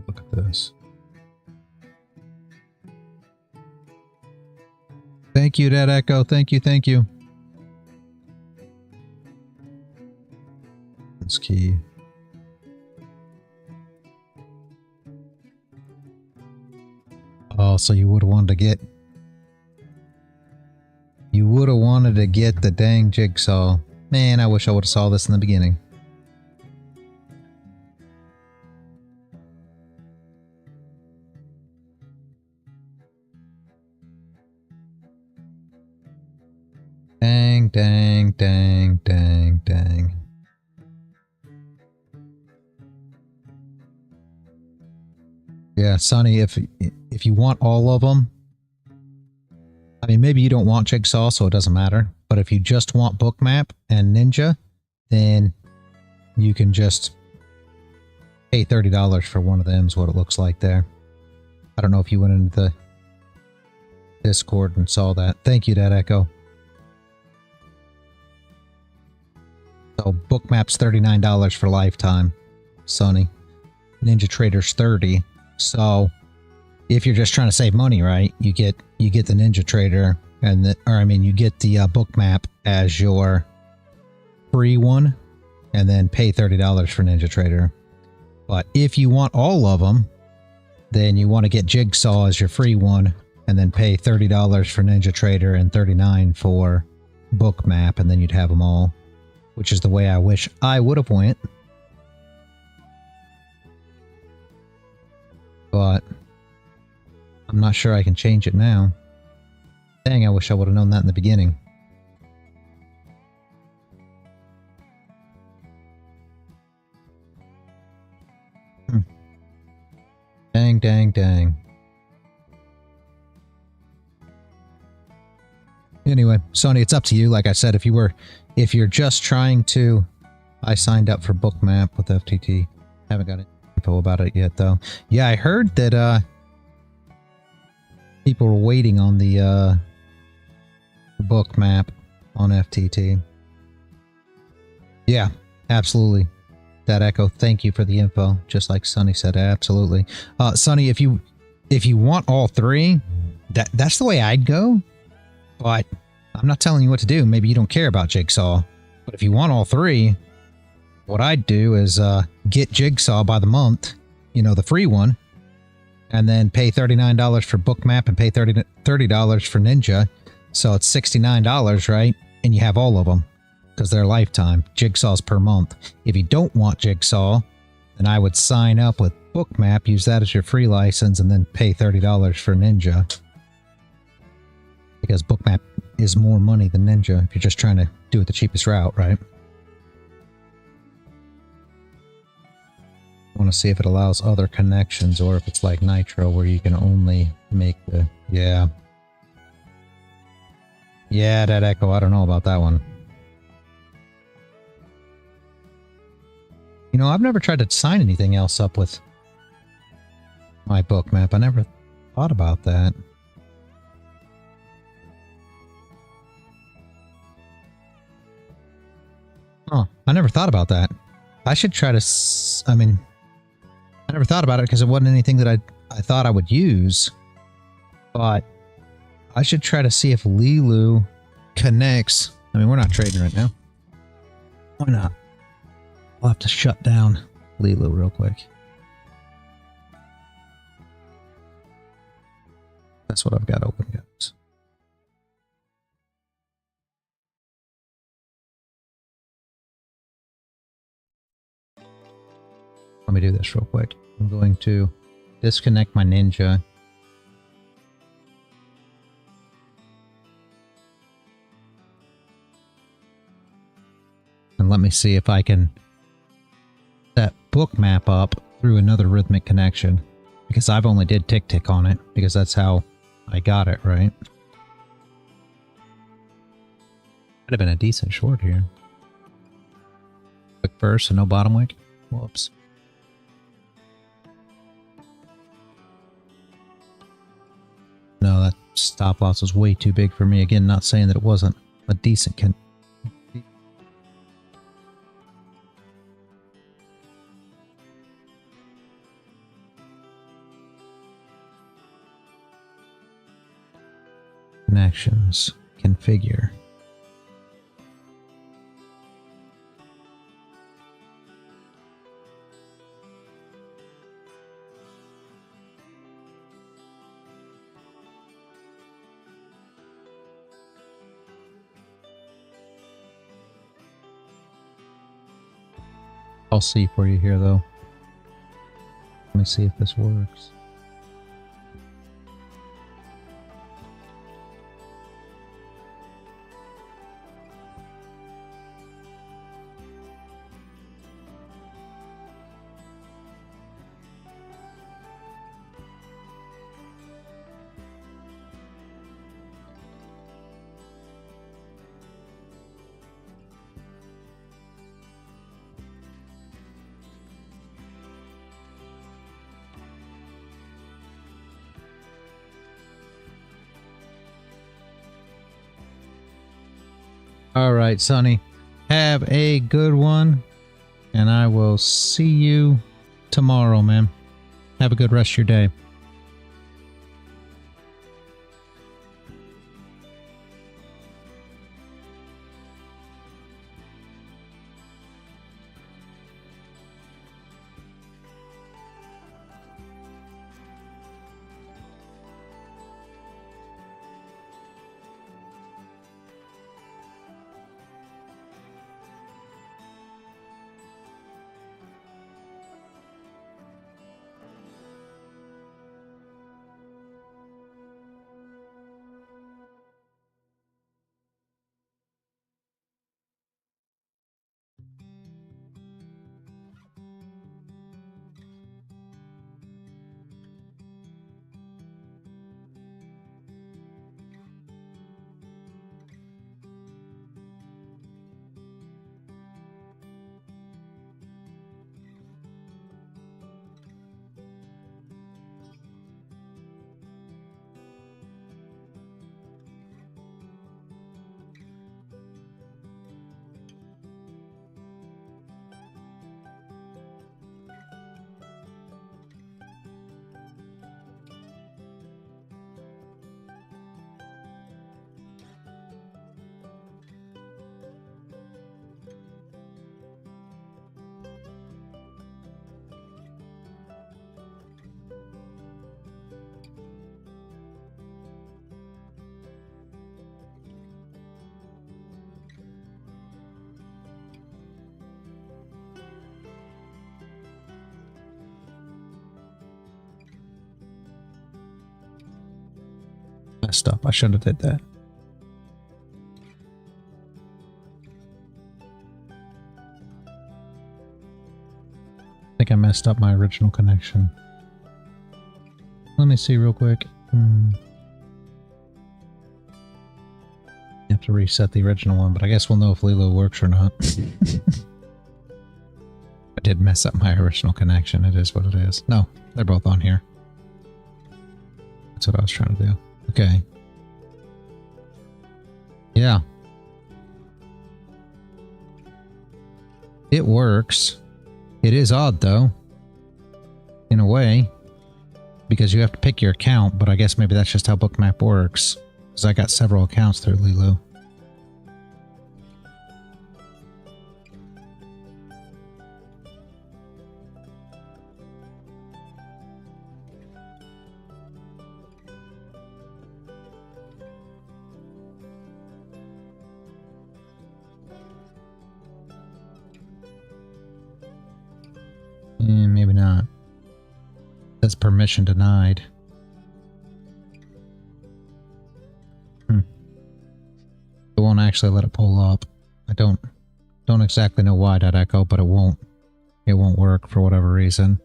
Look at this. Thank you, Dead Echo. Thank you, thank you. That's key. Oh, so you would have wanted to get... You would have wanted to get the dang jigsaw. Man, I wish I would have saw this in the beginning. Dang, dang, dang, dang, dang. Yeah, Sonny, if you want all of them, I mean, maybe you don't want Jigsaw, so it doesn't matter. But if you just want Bookmap and Ninja, then you can just pay $30 for one of them is what it looks like there. I don't know if you went into the Discord and saw that. Thank you, Dead Echo. So Bookmap's $39 for lifetime, Sonny. Ninja Trader's $30. So if you're just trying to save money, right, you get the Ninja Trader and you get the Bookmap as your free one, and then pay $30 for Ninja Trader. But if you want all of them, then you want to get Jigsaw as your free one, and then pay $30 for Ninja Trader and $39 for Bookmap, and then you'd have them all, which is the way I wish I would have went. But I'm not sure I can change it now. Dang, I wish I would have known that in the beginning. Dang, dang, dang. Anyway, Sony, it's up to you. Like I said, if you're just trying to... I signed up for Bookmap with FTT. Haven't got any info about it yet, though. Yeah, I heard that people were waiting on the Bookmap on FTT. Yeah, absolutely. That Echo, thank you for the info. Just like Sonny said, absolutely. Sonny, if you want all three, that's the way I'd go. But I'm not telling you what to do. Maybe you don't care about Jigsaw. But if you want all three, what I'd do is get Jigsaw by the month, you know, the free one, and then pay $39 for Bookmap and pay $30 for Ninja. So it's $69, right? And you have all of them because they're lifetime. Jigsaw's per month. If you don't want Jigsaw, then I would sign up with Bookmap, use that as your free license, and then pay $30 for Ninja. Because Bookmap is more money than Ninja if you're just trying to do it the cheapest route, right? I want to see if it allows other connections or if it's like Nitro where you can only make the... Yeah. Yeah, that Echo, I don't know about that one. You know, I've never tried to sign anything else up with my Bookmap. I never thought about that. Huh, I never thought about that. I should try to... I mean, I never thought about it because it wasn't anything that I thought I would use. But I should try to see if Lilu connects. I mean, we're not trading right now. Why not? We'll have to shut down Lilu real quick. That's what I've got open, guys. let me do this real quick. I'm going to disconnect my Ninja. And let me see if I can set Bookmap up through another rhythmic connection. Because I've only did tick on it, because that's how I got it, right? Might have been a decent short here. Quick first and no bottom wick. Whoops. No, that stop loss was way too big for me. Again, not saying that it wasn't a decent connections. Configure. I'll see for you here, though. Let me see if this works. All right, Sonny. Have a good one, and I will see you tomorrow, man. Have a good rest of your day. Messed up. I shouldn't have did that. I think I messed up my original connection. Let me see real quick. You have to reset the original one, but I guess we'll know if Lilo works or not. I did mess up my original connection. It is what it is. No, they're both on here. That's what I was trying to do. Okay. Yeah. It works. It is odd, though. In a way. Because you have to pick your account, but I guess maybe that's just how Bookmap works. Because I got several accounts through Lilo. And maybe Says permission denied. It won't actually let it pull up. I don't exactly know why that echo, but it won't work for whatever reason.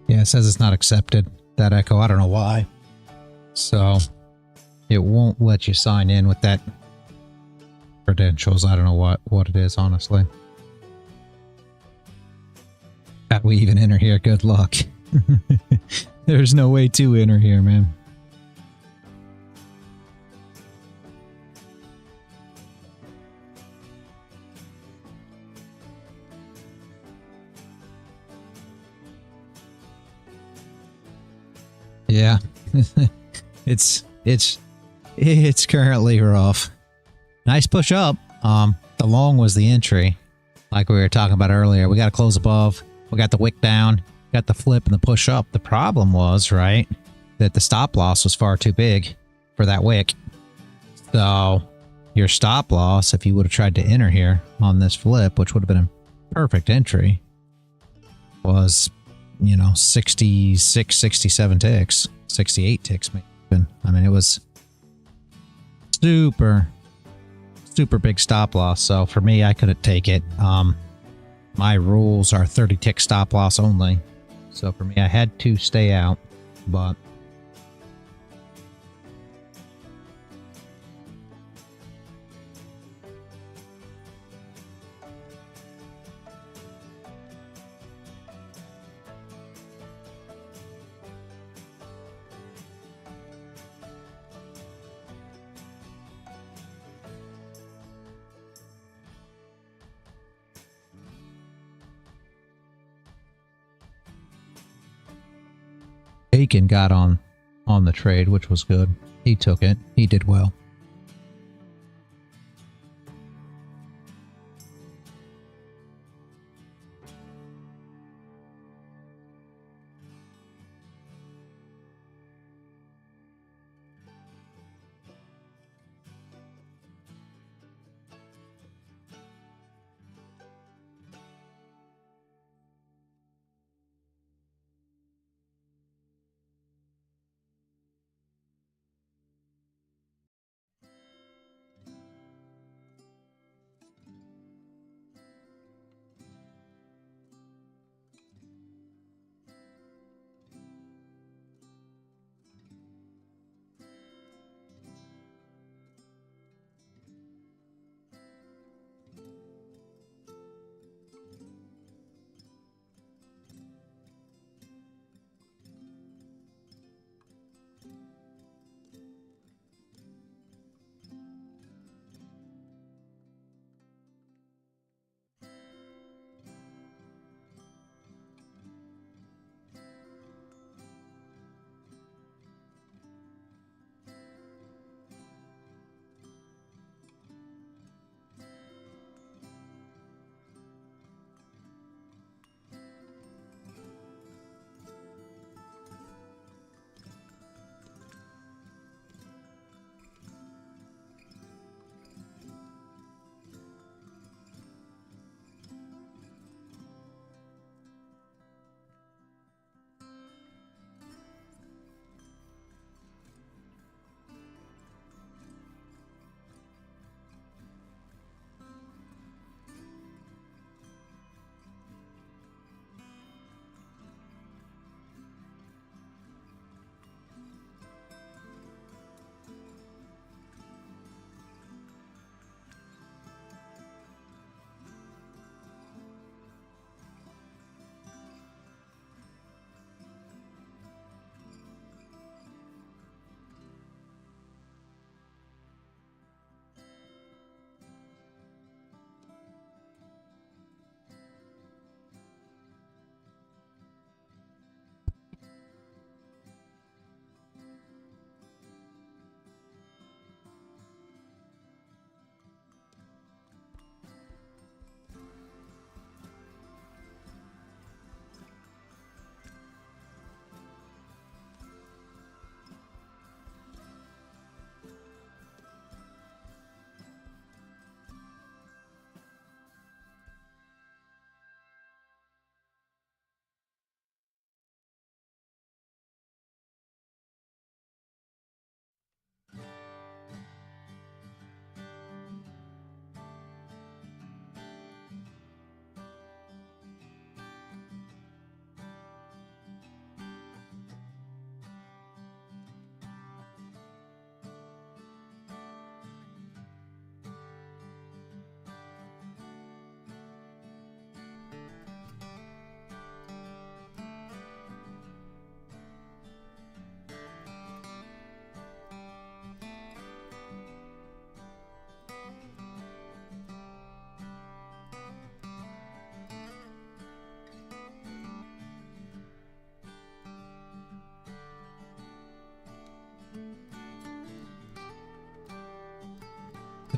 Yeah, it says it's not accepted, that echo. I don't know why. So it won't let you sign in with that credentials. I don't know what it is, honestly. How do we even enter here? Good luck. There's no way to enter here, man. Yeah. It's currently rough. Nice push up. The long was the entry, like we were talking about earlier. We got to close above. We got the wick down. Got the flip and the push up. The problem was, right, that the stop loss was far too big for that wick. So your stop loss, if you would have tried to enter here on this flip, which would have been a perfect entry, was, you know, 66, 67 ticks, 68 ticks maybe. I mean, it was super big stop loss. So for me, I couldn't take it. My rules are 30 tick stop loss only. So for me, I had to stay out, but Aiken got on the trade, which was good. He took it. He did well.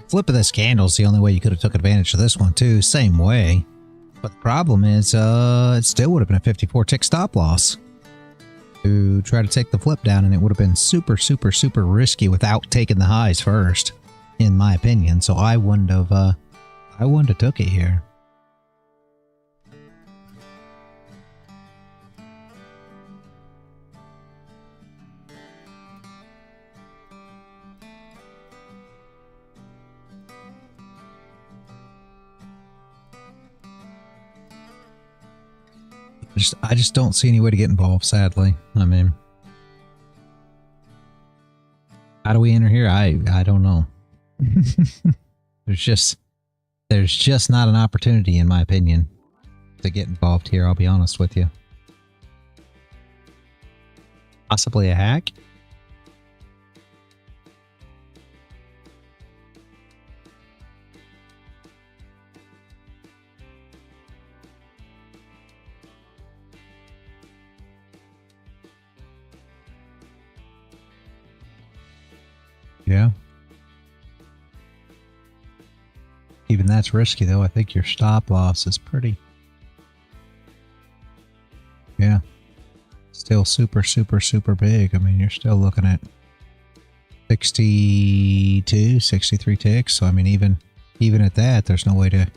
flip of this candle is the only way you could have took advantage of this one too. Same way. But the problem is, it still would have been a 54 tick stop loss to try to take the flip down, and it would have been super, super, super risky without taking the highs first, in my opinion. So I wouldn't have took it here. I just don't see any way to get involved, sadly. I mean, how do we enter here? I don't know. There's just not an opportunity, in my opinion, to get involved here. I'll be honest with you. Possibly a hack? Yeah. Even that's risky, though. I think your stop loss is pretty... Yeah. Still super, super, super big. I mean, you're still looking at 62, 63 ticks. So, I mean, even at that, there's no way to...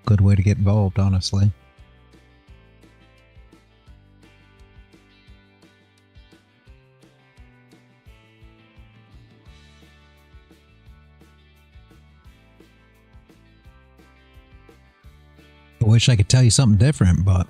Good way to get involved, honestly. I wish I could tell you something different, but...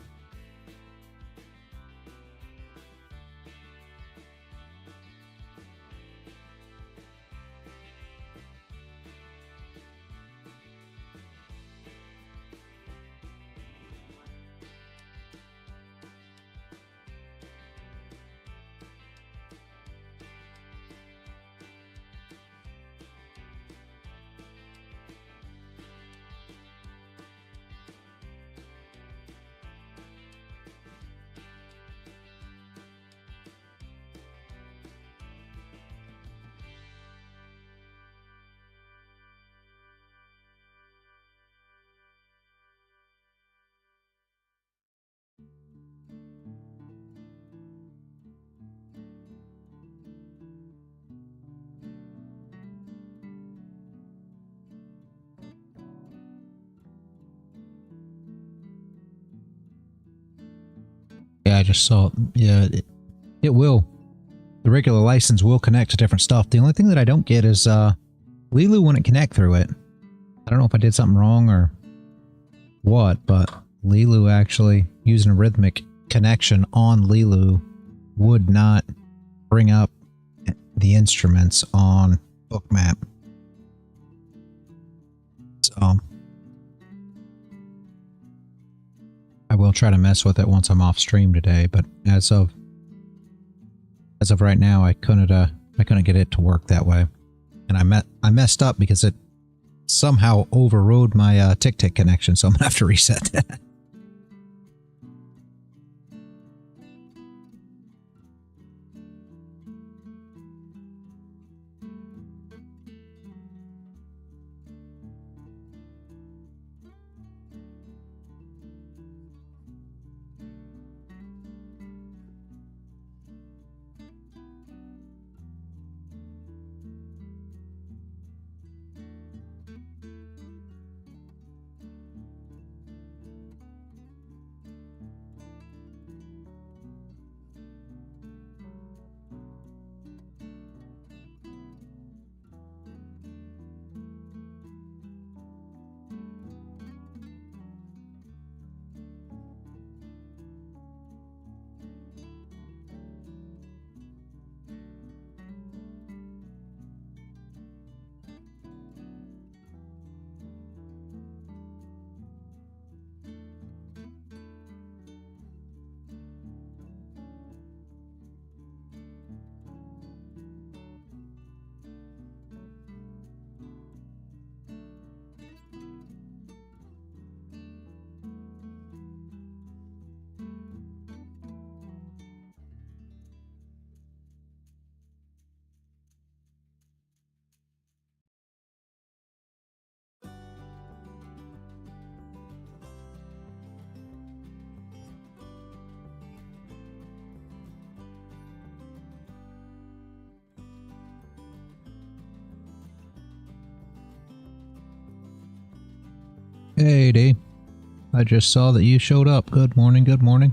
Yeah, I just saw it. Yeah, it will. The regular license will connect to different stuff. The only thing that I don't get is Lilu wouldn't connect through it. I don't know if I did something wrong or what, but Lilu actually, using a rhythmic connection on Lilu, would not bring up the instruments on Bookmap. So I will try to mess with it once I'm off stream today, but as of right now, I couldn't get it to work that way, and I messed up because it somehow overrode my tick connection, so I'm gonna have to reset that. Hey, D. I just saw that you showed up. Good morning, good morning.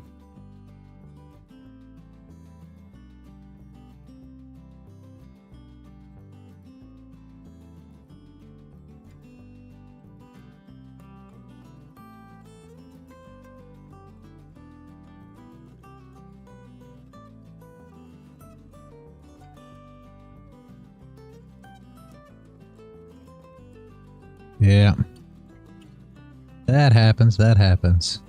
Yeah. That happens, that happens.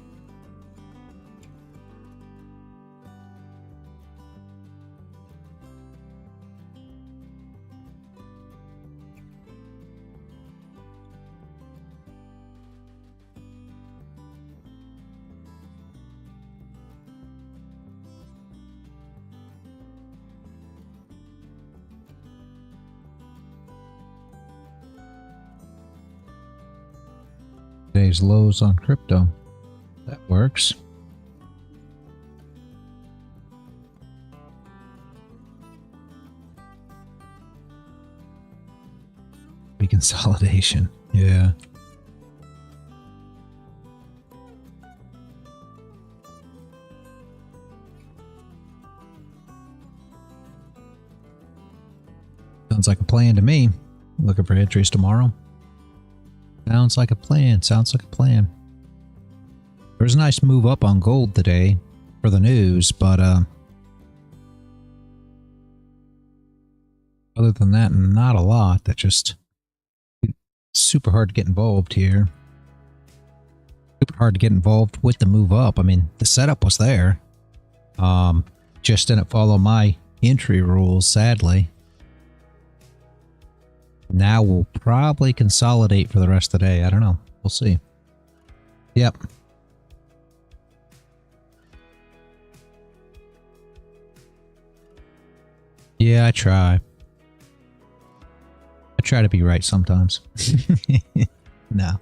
Today's lows on crypto. That works. Consolidation. Yeah. Sounds like a plan to me. Looking for entries tomorrow. Sounds like a plan. Sounds like a plan. There was a nice move up on gold today for the news, but other than that, not a lot. That just super hard to get involved here. Super hard to get involved with the move up. I mean, the setup was there. Just didn't follow my entry rules, sadly. Now we'll probably consolidate for the rest of the day. I don't know. We'll see. Yep. Yeah, I try. I try to be right sometimes. No.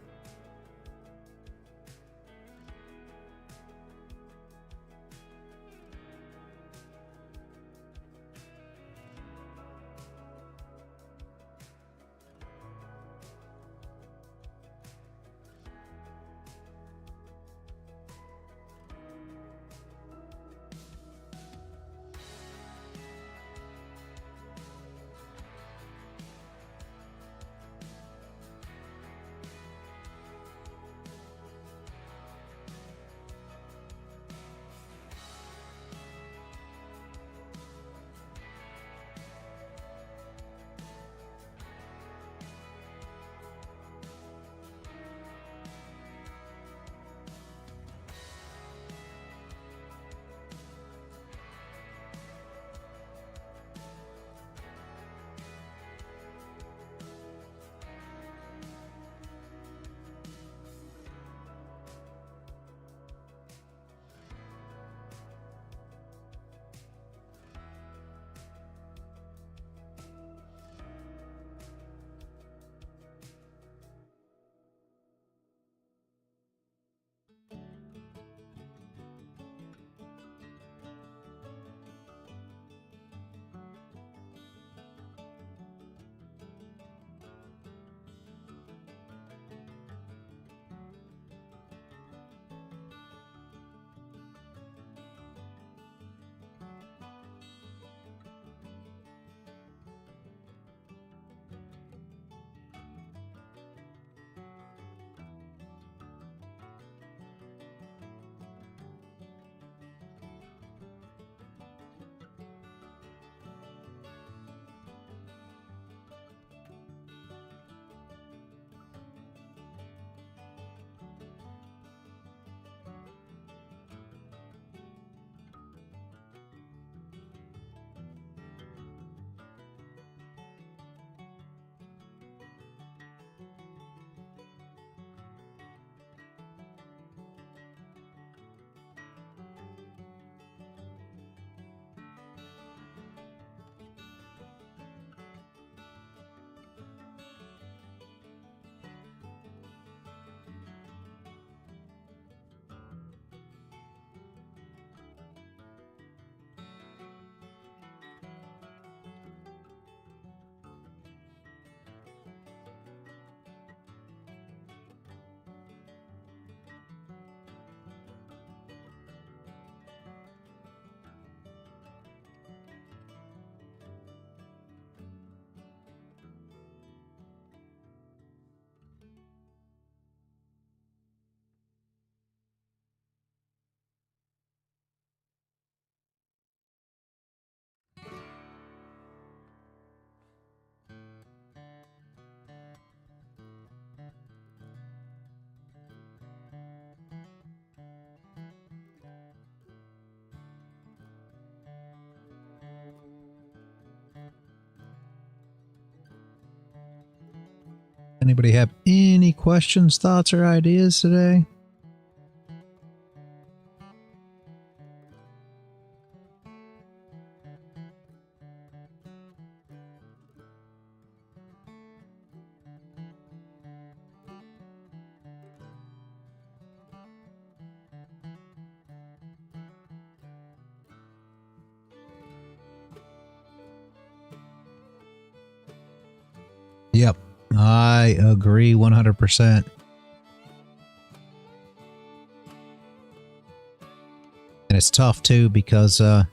Anybody have any questions, thoughts, or ideas today? Yep, I agree 100%. And it's tough too because I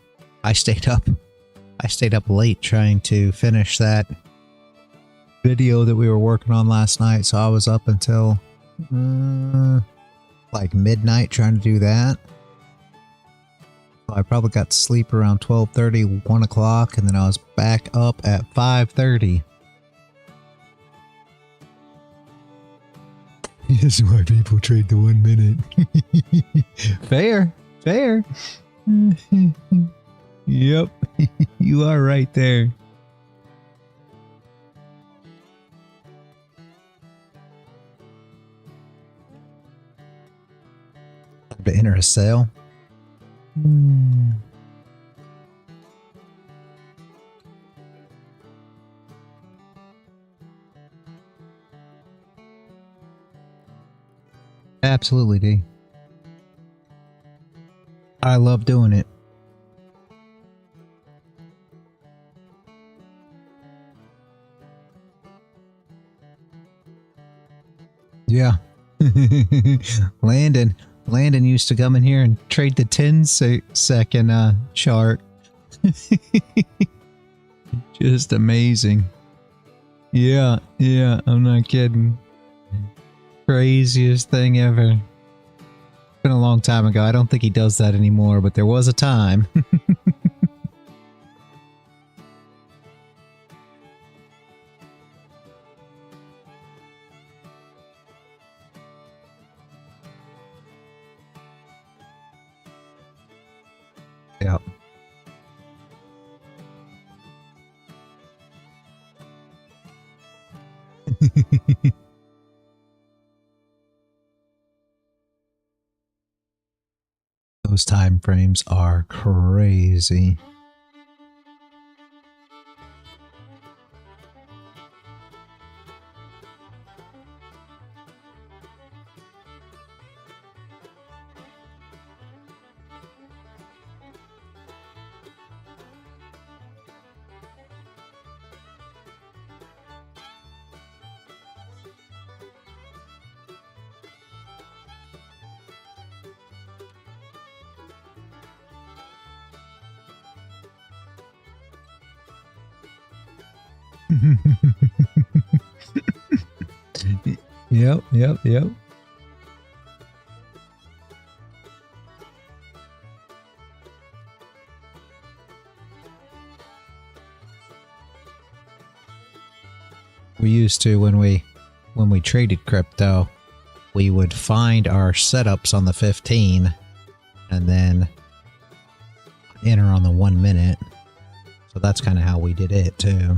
stayed up late trying to finish that video that we were working on last night. So I was up until like midnight trying to do that. So I probably got to sleep around 12:30, 1 o'clock, and then I was back up at 5:30. This is why people trade the 1 minute. Fair, fair. Yep, you are right there. To enter a sale. Absolutely, D. I love doing it. Yeah. Landon used to come in here and trade the 10-second chart. Just amazing. Yeah, I'm not kidding. Craziest thing ever. It's been a long time ago. I don't think he does that anymore, but there was a time. Yep. Those time frames are crazy. Yep. We used to, when we traded crypto, we would find our setups on the 15 and then enter on the 1 minute. So that's kind of how we did it too.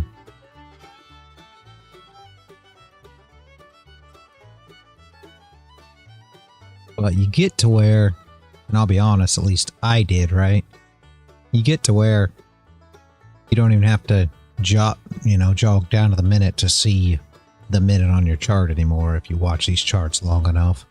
But you get to where, and I'll be honest, at least I did, right? You get to where you don't even have to jog down to the minute to see the minute on your chart anymore if you watch these charts long enough.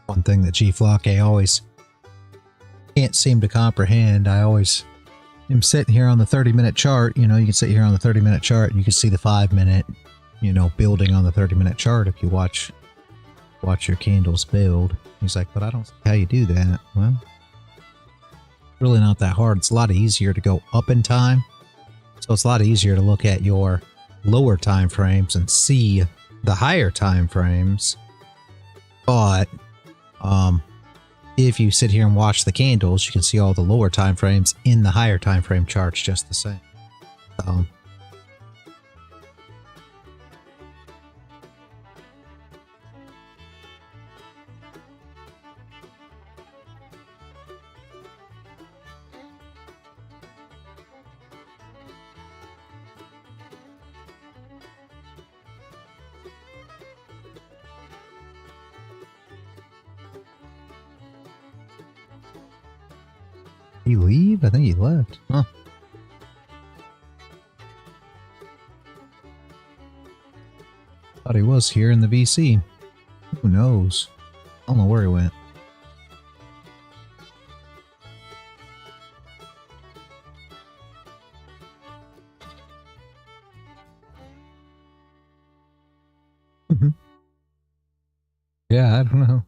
One thing that Chief Locke always can't seem to comprehend. I always am sitting here on the 30-minute chart. You can sit here on the 30-minute chart and you can see the 5-minute, building on the 30-minute chart if you watch your candles build. He's like, but I don't see how you do that. Well, really not that hard. It's a lot easier to go up in time. So it's a lot easier to look at your lower time frames and see the higher time frames. But if you sit here and watch the candles, you can see all the lower time frames in the higher time frame charts just the same. So He leave? I think he left. Huh. Thought he was here in the VC. Who knows? I don't know where he went. Yeah, I don't know.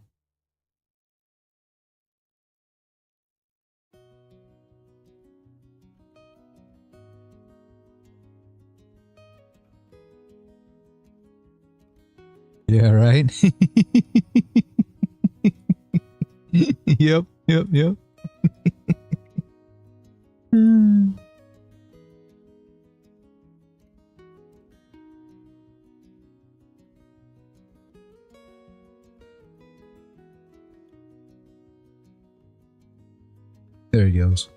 Yeah, right? Yep, yep, yep. There he goes.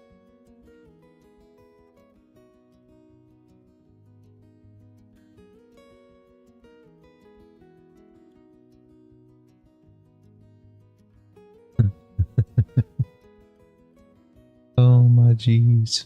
Oh my jeez.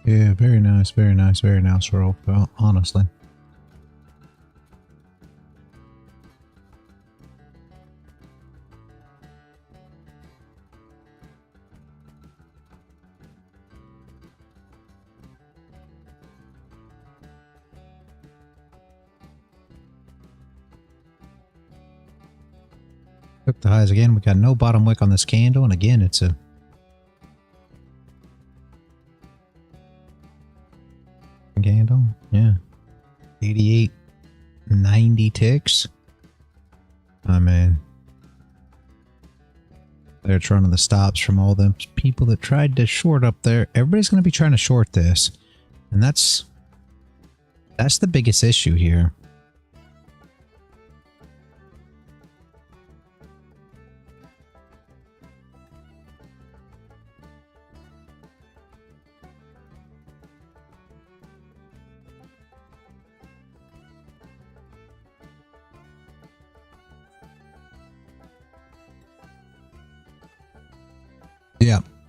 Yeah, very nice, very nice, very nice roll, honestly. Took the highs again. We got no bottom wick on this candle, and again, it's a candle. Yeah, 88.90 ticks. I mean, they're trying the stops from all them people that tried to short up there. Everybody's going to be trying to short this, and that's the biggest issue here.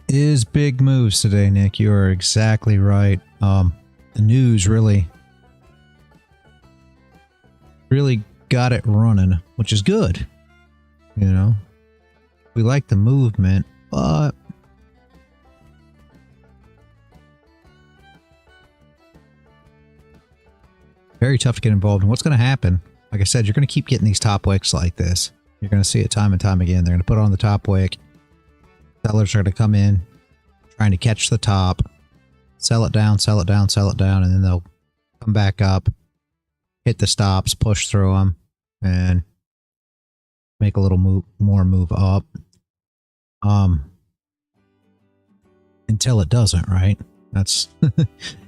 is big moves today, Nick. You are exactly right. The news really got it running, which is good. You know, we like the movement, but very tough to get involved in. What's going to happen? Like I said, you're going to keep getting these top wicks like this. You're going to see it time and time again. They're going to put it on the top wick. Sellers are going to come in, trying to catch the top, sell it down, sell it down, sell it down, and then they'll come back up, hit the stops, push through them, and make a little more move up. Until it doesn't, right? That's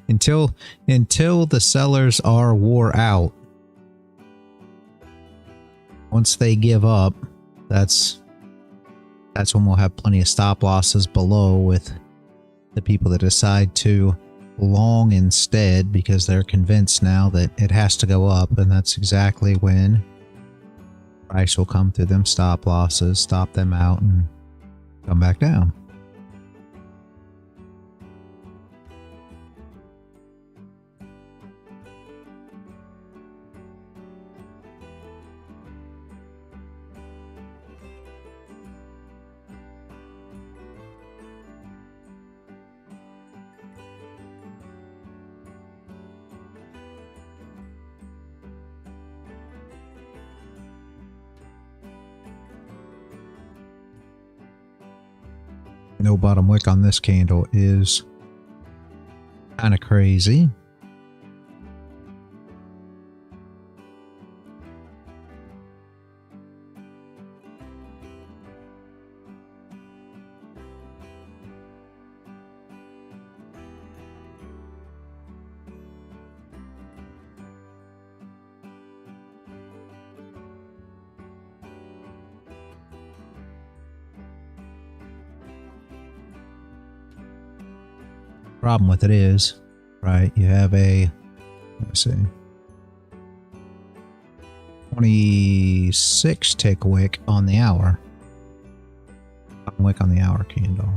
until the sellers are wore out. Once they give up, that's when we'll have plenty of stop losses below with the people that decide to long instead because they're convinced now that it has to go up, and that's exactly when price will come through them stop losses, stop them out, and come back down. No bottom wick on this candle is kind of crazy. Problem with it is, right, you have a, let's see, 26 tick wick on the hour. Wick on the hour candle.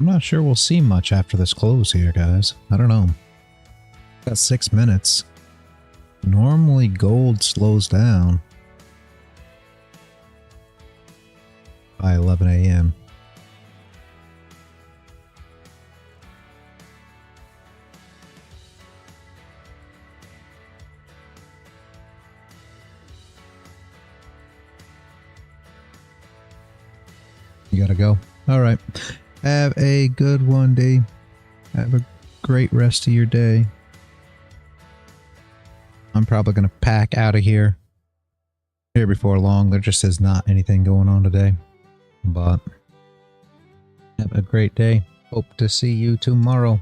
I'm not sure we'll see much after this close here, guys. I don't know. Got 6 minutes. Normally gold slows down by 11 a.m. You gotta go. All right. Have a good one, D. Have a great rest of your day. I'm probably going to pack out of here before long. There just is not anything going on today. But have a great day. Hope to see you tomorrow.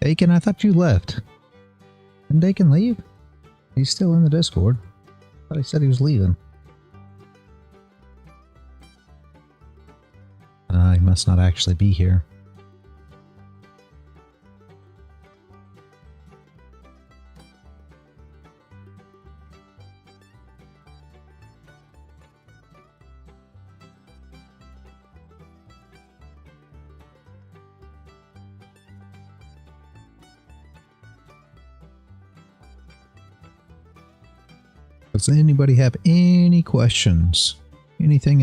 Dakin, I thought you left. Didn't Dakin leave? He's still in the Discord. I thought he said he was leaving. He must not actually be here. Does anybody have any questions? Anything?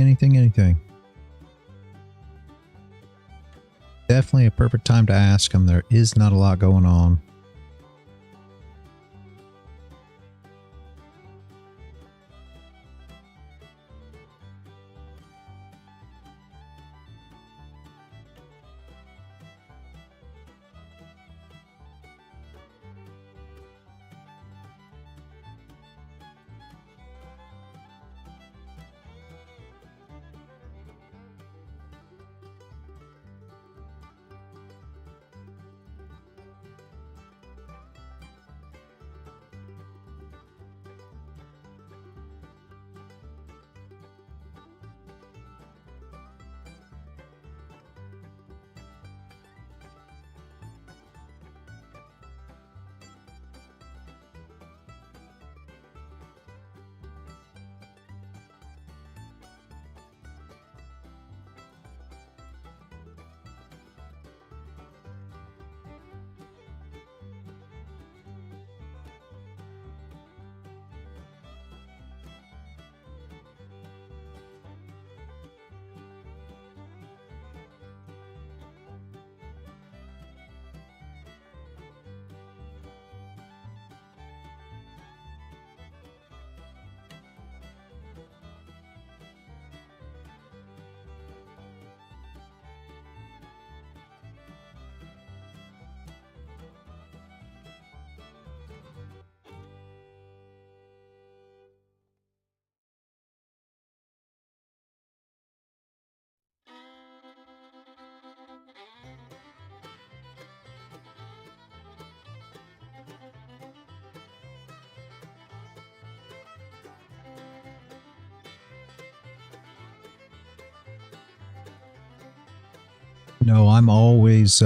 Definitely a perfect time to ask them. There is not a lot going on. No, I'm always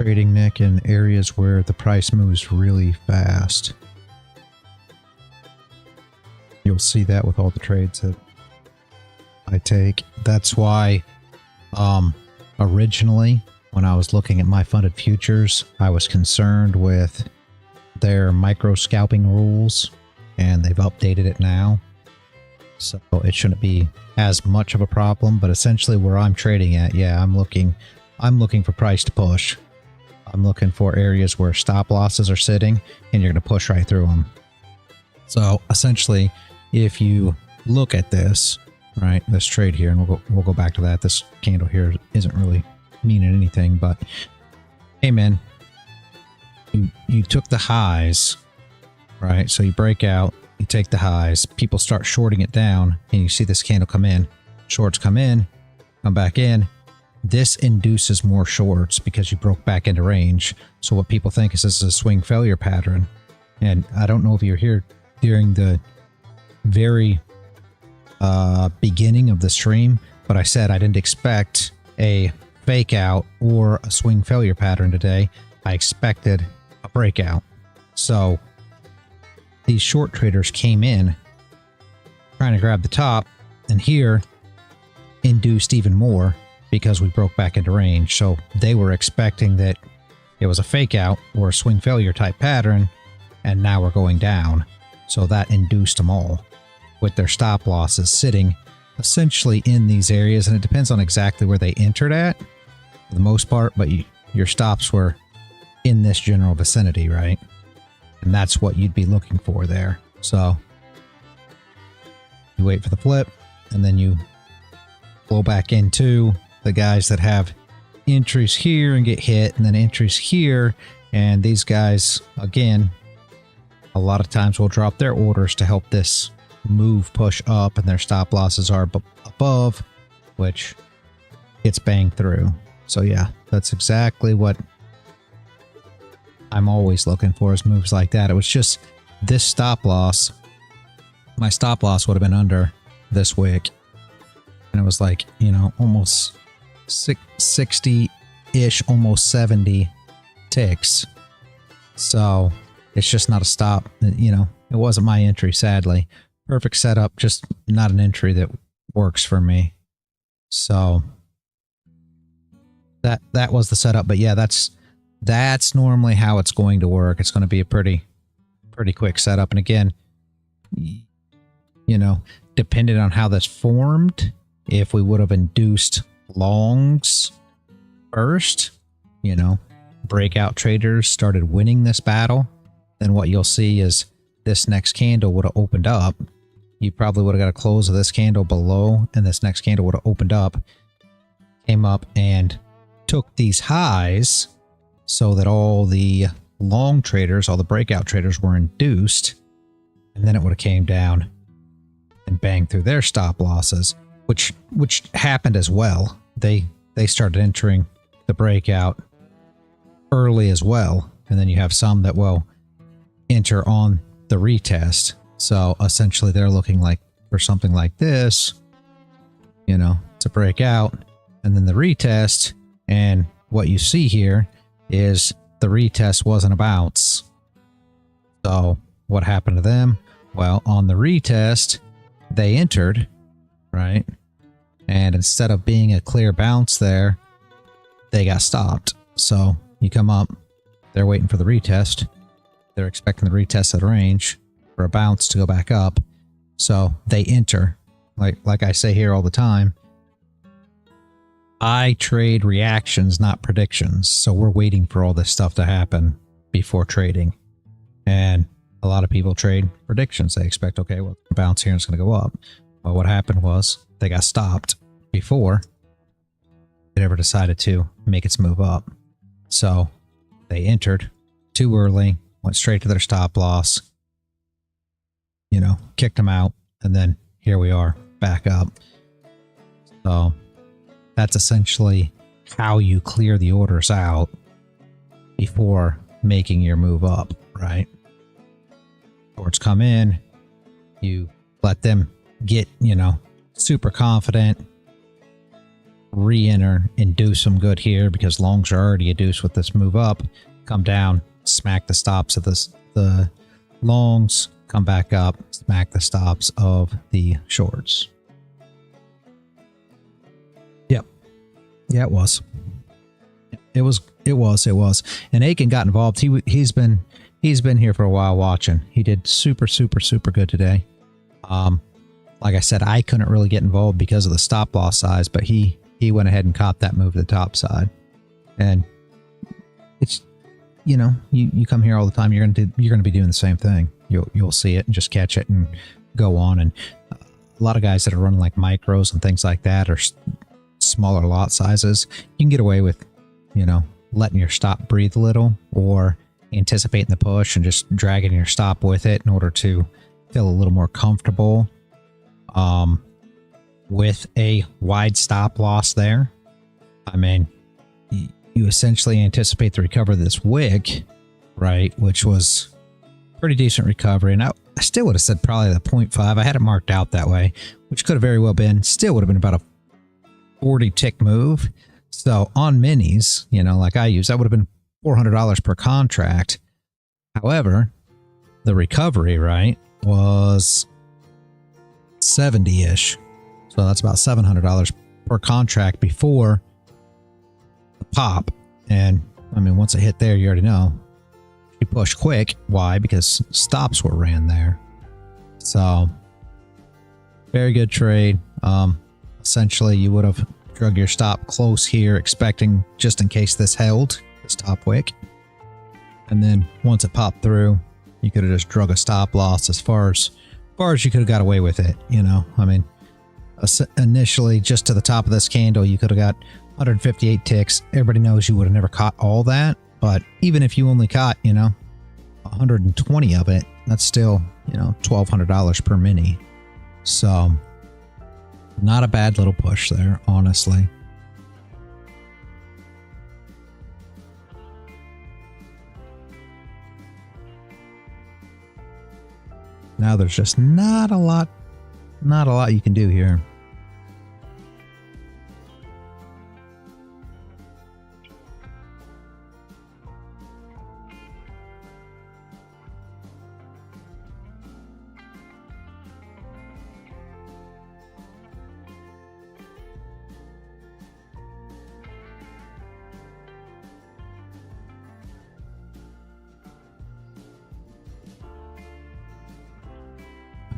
trading, Nick, in areas where the price moves really fast. You'll see that with all the trades that I take. That's why originally, when I was looking at my funded futures, I was concerned with their micro scalping rules, and they've updated it now. So it shouldn't be as much of a problem, but essentially where I'm trading at, yeah, I'm looking for price to push. I'm looking for areas where stop losses are sitting and you're going to push right through them. So essentially, if you look at this, right, this trade here, and we'll go back to that. This candle here isn't really meaning anything, but hey man, you took the highs, right? So you break out, you take the highs, people start shorting it down, and you see this candle come in, shorts come in, come back in. This induces more shorts because you broke back into range. So what people think is this is a swing failure pattern. And I don't know if you're here during the very beginning of the stream, but I said I didn't expect a fake out or a swing failure pattern today. I expected a breakout. So these short traders came in trying to grab the top, and here induced even more because we broke back into range. So they were expecting that it was a fake out or a swing failure type pattern, and now we're going down. So that induced them all with their stop losses sitting essentially in these areas, and it depends on exactly where they entered at for the most part, but your stops were in this general vicinity, right? And that's what you'd be looking for there. So you wait for the flip, and then you flow back into the guys that have entries here and get hit, and then entries here, and these guys, again, a lot of times will drop their orders to help this move push up, and their stop losses are above, which gets banged through. So yeah, that's exactly what I'm always looking for, is moves like that. It was just this stop loss. My stop loss would have been under this wick, and it was like, you know, almost 60-ish, almost 70 ticks. So it's just not a stop. You know, it wasn't my entry, sadly. Perfect setup, just not an entry that works for me. So that was the setup. But yeah, that's normally how it's going to work. It's going to be a pretty quick setup. And again, you know, depending on how this formed, if we would have induced longs first, you know, breakout traders started winning this battle, then what you'll see is this next candle would have opened up. You probably would have got a close of this candle below, and this next candle would have opened up, came up and took these highs so that all the long traders, all the breakout traders were induced, and then it would have came down and banged through their stop losses, which happened as well. They started entering the breakout early as well, and then you have some that will enter on the retest. So essentially they're looking like for something like this, you know, to break out, and then the retest. And what you see here is the retest wasn't a bounce. So what happened to them? Well, on the retest, they entered, right? And instead of being a clear bounce there, they got stopped. So you come up, they're waiting for the retest. They're expecting the retest at range for a bounce to go back up. So they enter. Like I say here all the time, I trade reactions, not predictions. So we're waiting for all this stuff to happen before trading. And a lot of people trade predictions. They expect, okay, well, bounce here and it's going to go up. Well, what happened was they got stopped before it ever decided to make its move up. So they entered too early, went straight to their stop loss, you know, kicked them out, and then here we are back up. So that's essentially how you clear the orders out before making your move up, right? Orders come in, you let them get, you know, super confident, re-enter, induce them good here because longs are already induced with this move up, come down, smack the stops of the longs, come back up, smack the stops of the shorts. Yep. Yeah, it was. It was. And Aiken got involved. He's been here for a while watching. He did super good today. Like I said, I couldn't really get involved because of the stop loss size, but he went ahead and caught that move to the top side. And it's, you know, you come here all the time, you're gonna be doing the same thing. You'll see it and just catch it and go on. And a lot of guys that are running like micros and things like that, or smaller lot sizes, you can get away with, you know, letting your stop breathe a little, or anticipating the push and just dragging your stop with it in order to feel a little more comfortable with a wide stop loss there. I mean, you essentially anticipate the recovery of this wick, right, which was pretty decent recovery. And I still would have said probably the 0.5. I had it marked out that way, which could have very well been, still would have been about a 40 tick move. So on minis, you know, like I use, that would have been $400 per contract. However, the recovery, right, was 70-ish. So that's about $700 per contract before the pop. And I mean, once it hit there, you already know you push quick. Why? Because stops were ran there. So very good trade. Essentially, you would have drug your stop close here, expecting just in case this held, this top wick. And then once it popped through, you could have just drug a stop loss as far as you could have got away with it. You know, I mean, initially just to the top of this candle, you could have got 158 ticks. Everybody knows you would have never caught all that. But even if you only caught, you know, 120 of it, that's still, you know, $1,200 per mini. So not a bad little push there, honestly. Now there's just not a lot you can do here.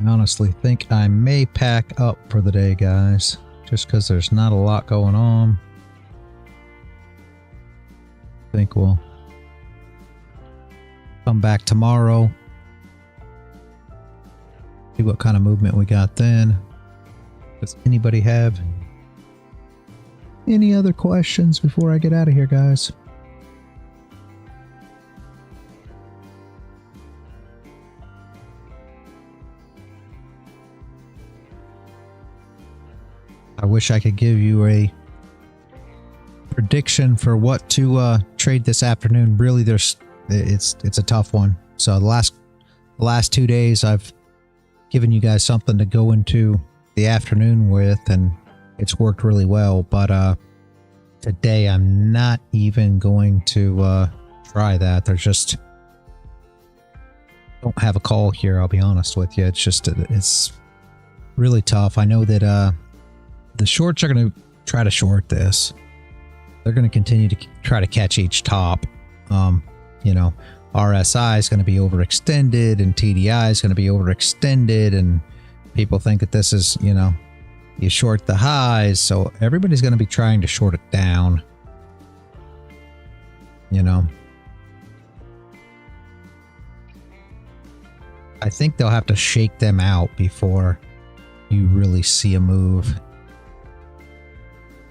I honestly think I may pack up for the day, guys, just because there's not a lot going on. I think we'll come back tomorrow, see what kind of movement we got then. Does anybody have any other questions before I get out of here, guys? I wish I could give you a prediction for what to trade this afternoon. Really, it's a tough one. So the last 2 days, I've given you guys something to go into the afternoon with, and it's worked really well. But today, I'm not even going to try that. There's just don't have a call here. I'll be honest with you. It's really tough. I know that the shorts are going to try to short this. They're going to continue to try to catch each top. You know, RSI is going to be overextended and TDI is going to be overextended, and people think that this is, you know, you short the highs. So everybody's going to be trying to short it down. You know, I think they'll have to shake them out before you really see a move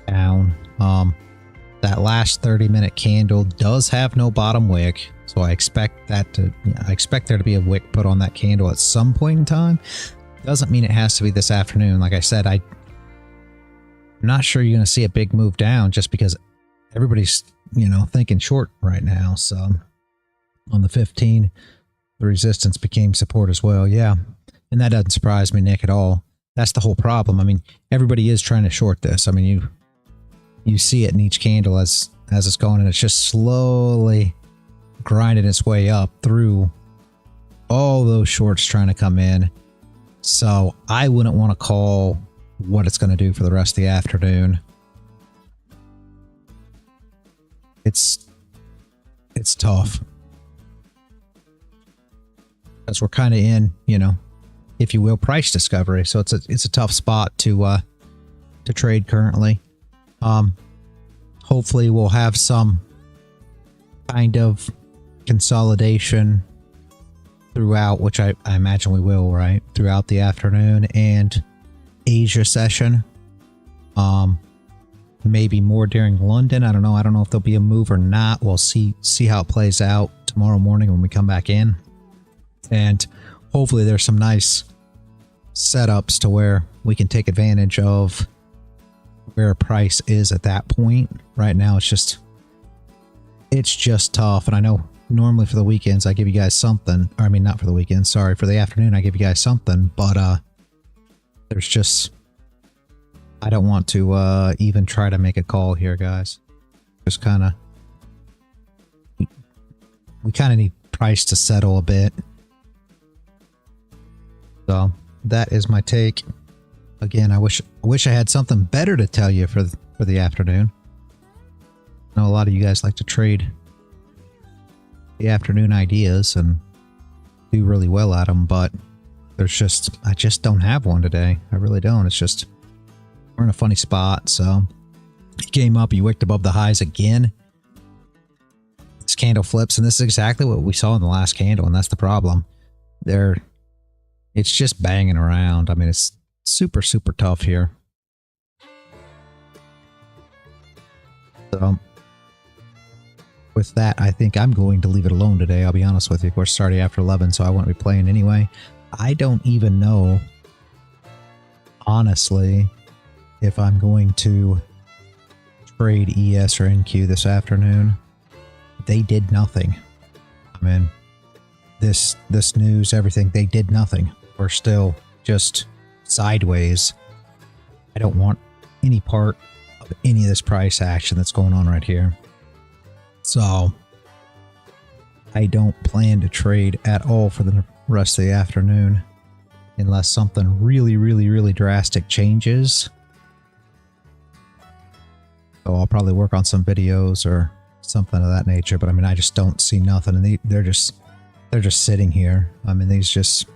down. That last 30-minute candle does have no bottom wick, so I expect there to be a wick put on that candle at some point in time. Doesn't mean it has to be this afternoon. Like I said, I'm not sure you're going to see a big move down just because everybody's, you know, thinking short right now. So on the 15, the resistance became support as well. Yeah, and that doesn't surprise me, Nick, at all. That's the whole problem. I mean, everybody is trying to short this. I mean, you see it in each candle as it's going, and it's just slowly grinding its way up through all those shorts trying to come in. So I wouldn't want to call what it's going to do for the rest of the afternoon. It's tough because we're kind of in, you know, if you will, price discovery. So it's a tough spot to trade currently. Hopefully we'll have some kind of consolidation throughout, which I imagine we will, right? Throughout the afternoon and Asia session. Maybe more during London. I don't know. I don't know if there'll be a move or not. We'll see how it plays out tomorrow morning when we come back in. And hopefully there's some nice setups to where we can take advantage of where price is at that point. Right now it's just tough, and I know normally for the weekends I give you guys something. Or, I mean, not for the weekend, sorry. For the afternoon I give you guys something, but there's just, I don't want to even try to make a call here, guys. Just kind of, we kind of need price to settle a bit. So that is my take. Again, I wish I had something better to tell you for the afternoon. I know a lot of you guys like to trade the afternoon ideas and do really well at them, but I just don't have one today. I really don't. It's just, we're in a funny spot. So you came up, you wicked above the highs again. This candle flips, and this is exactly what we saw in the last candle, and that's the problem. It's just banging around. I mean, it's super, super tough here. So with that, I think I'm going to leave it alone today. I'll be honest with you. Of course, it's already after 11, so I won't be playing anyway. I don't even know, honestly, if I'm going to trade ES or NQ this afternoon. They did nothing. I mean, this news, everything, they did nothing. We're still just sideways. I don't want any part of any of this price action that's going on right here. So I don't plan to trade at all for the rest of the afternoon unless something really, really, really drastic changes. So I'll probably work on some videos or something of that nature, but I mean, I just don't see nothing, and they're just sitting here. I mean, these just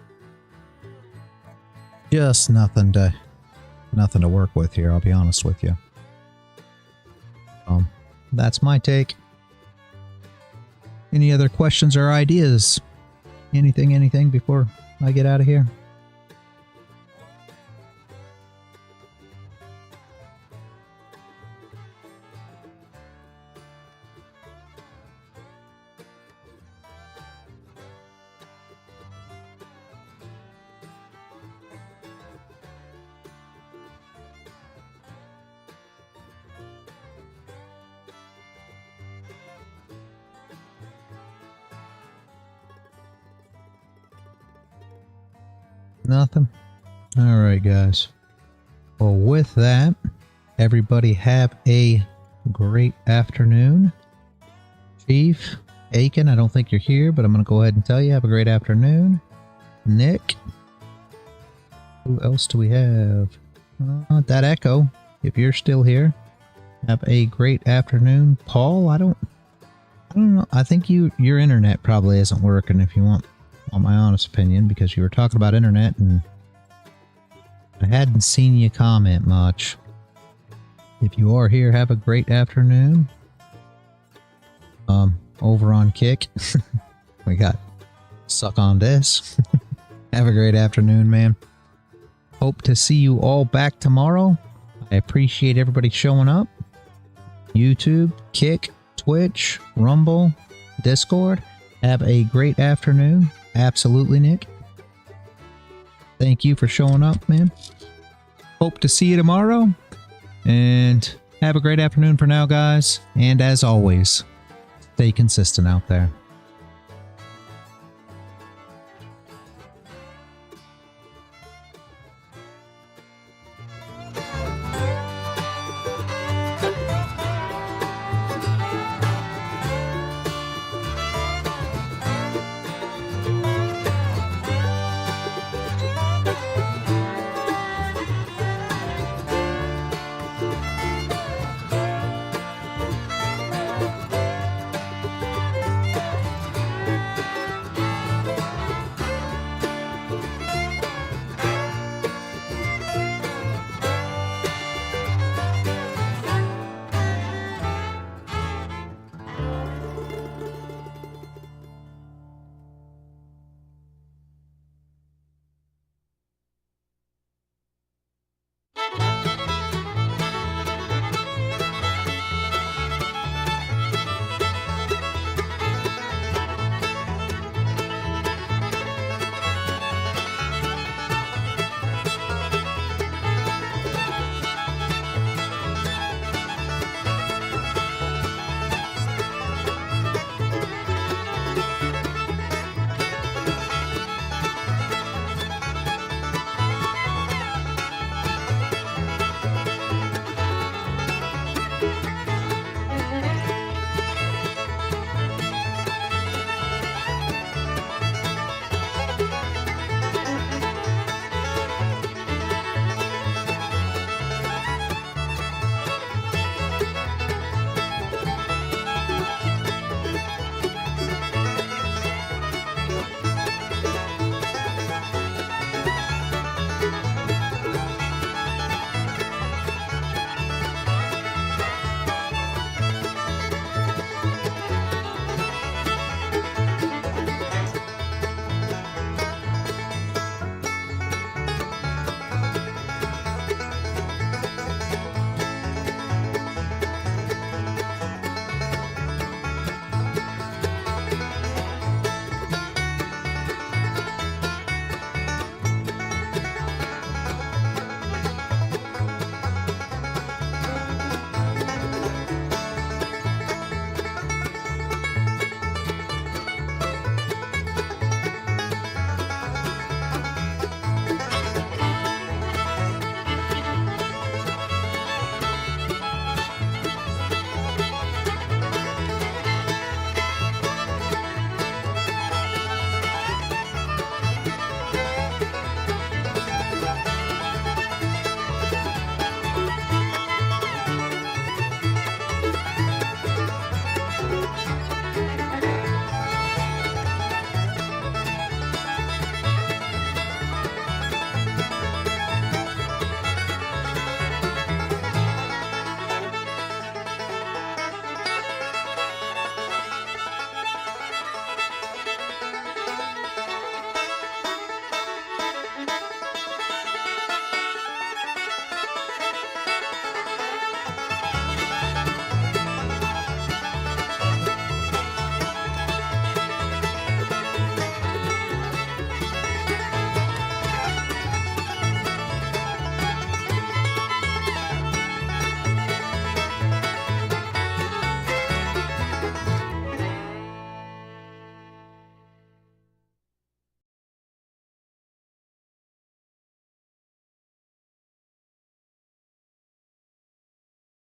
nothing to work with here, I'll be honest with you. That's my take. Any other questions or ideas? Anything before I get out of here? Nothing? Alright, guys. Well, with that, everybody have a great afternoon. Chief, Aiken, I don't think you're here, but I'm going to go ahead and tell you, have a great afternoon. Nick. Who else do we have? That Echo, if you're still here, have a great afternoon. Paul, I don't know. I think your internet probably isn't working, if you want my honest opinion, because you were talking about internet and I hadn't seen you comment much. If you are here, have a great afternoon. Over on Kick, we got Suck on This. Have a great afternoon, man. Hope to see you all back tomorrow. I appreciate everybody showing up. YouTube, Kick, Twitch, Rumble, Discord. Have a great afternoon. Absolutely, Nick. Thank you for showing up, man. Hope to see you tomorrow. And have a great afternoon for now, guys. And as always, stay consistent out there.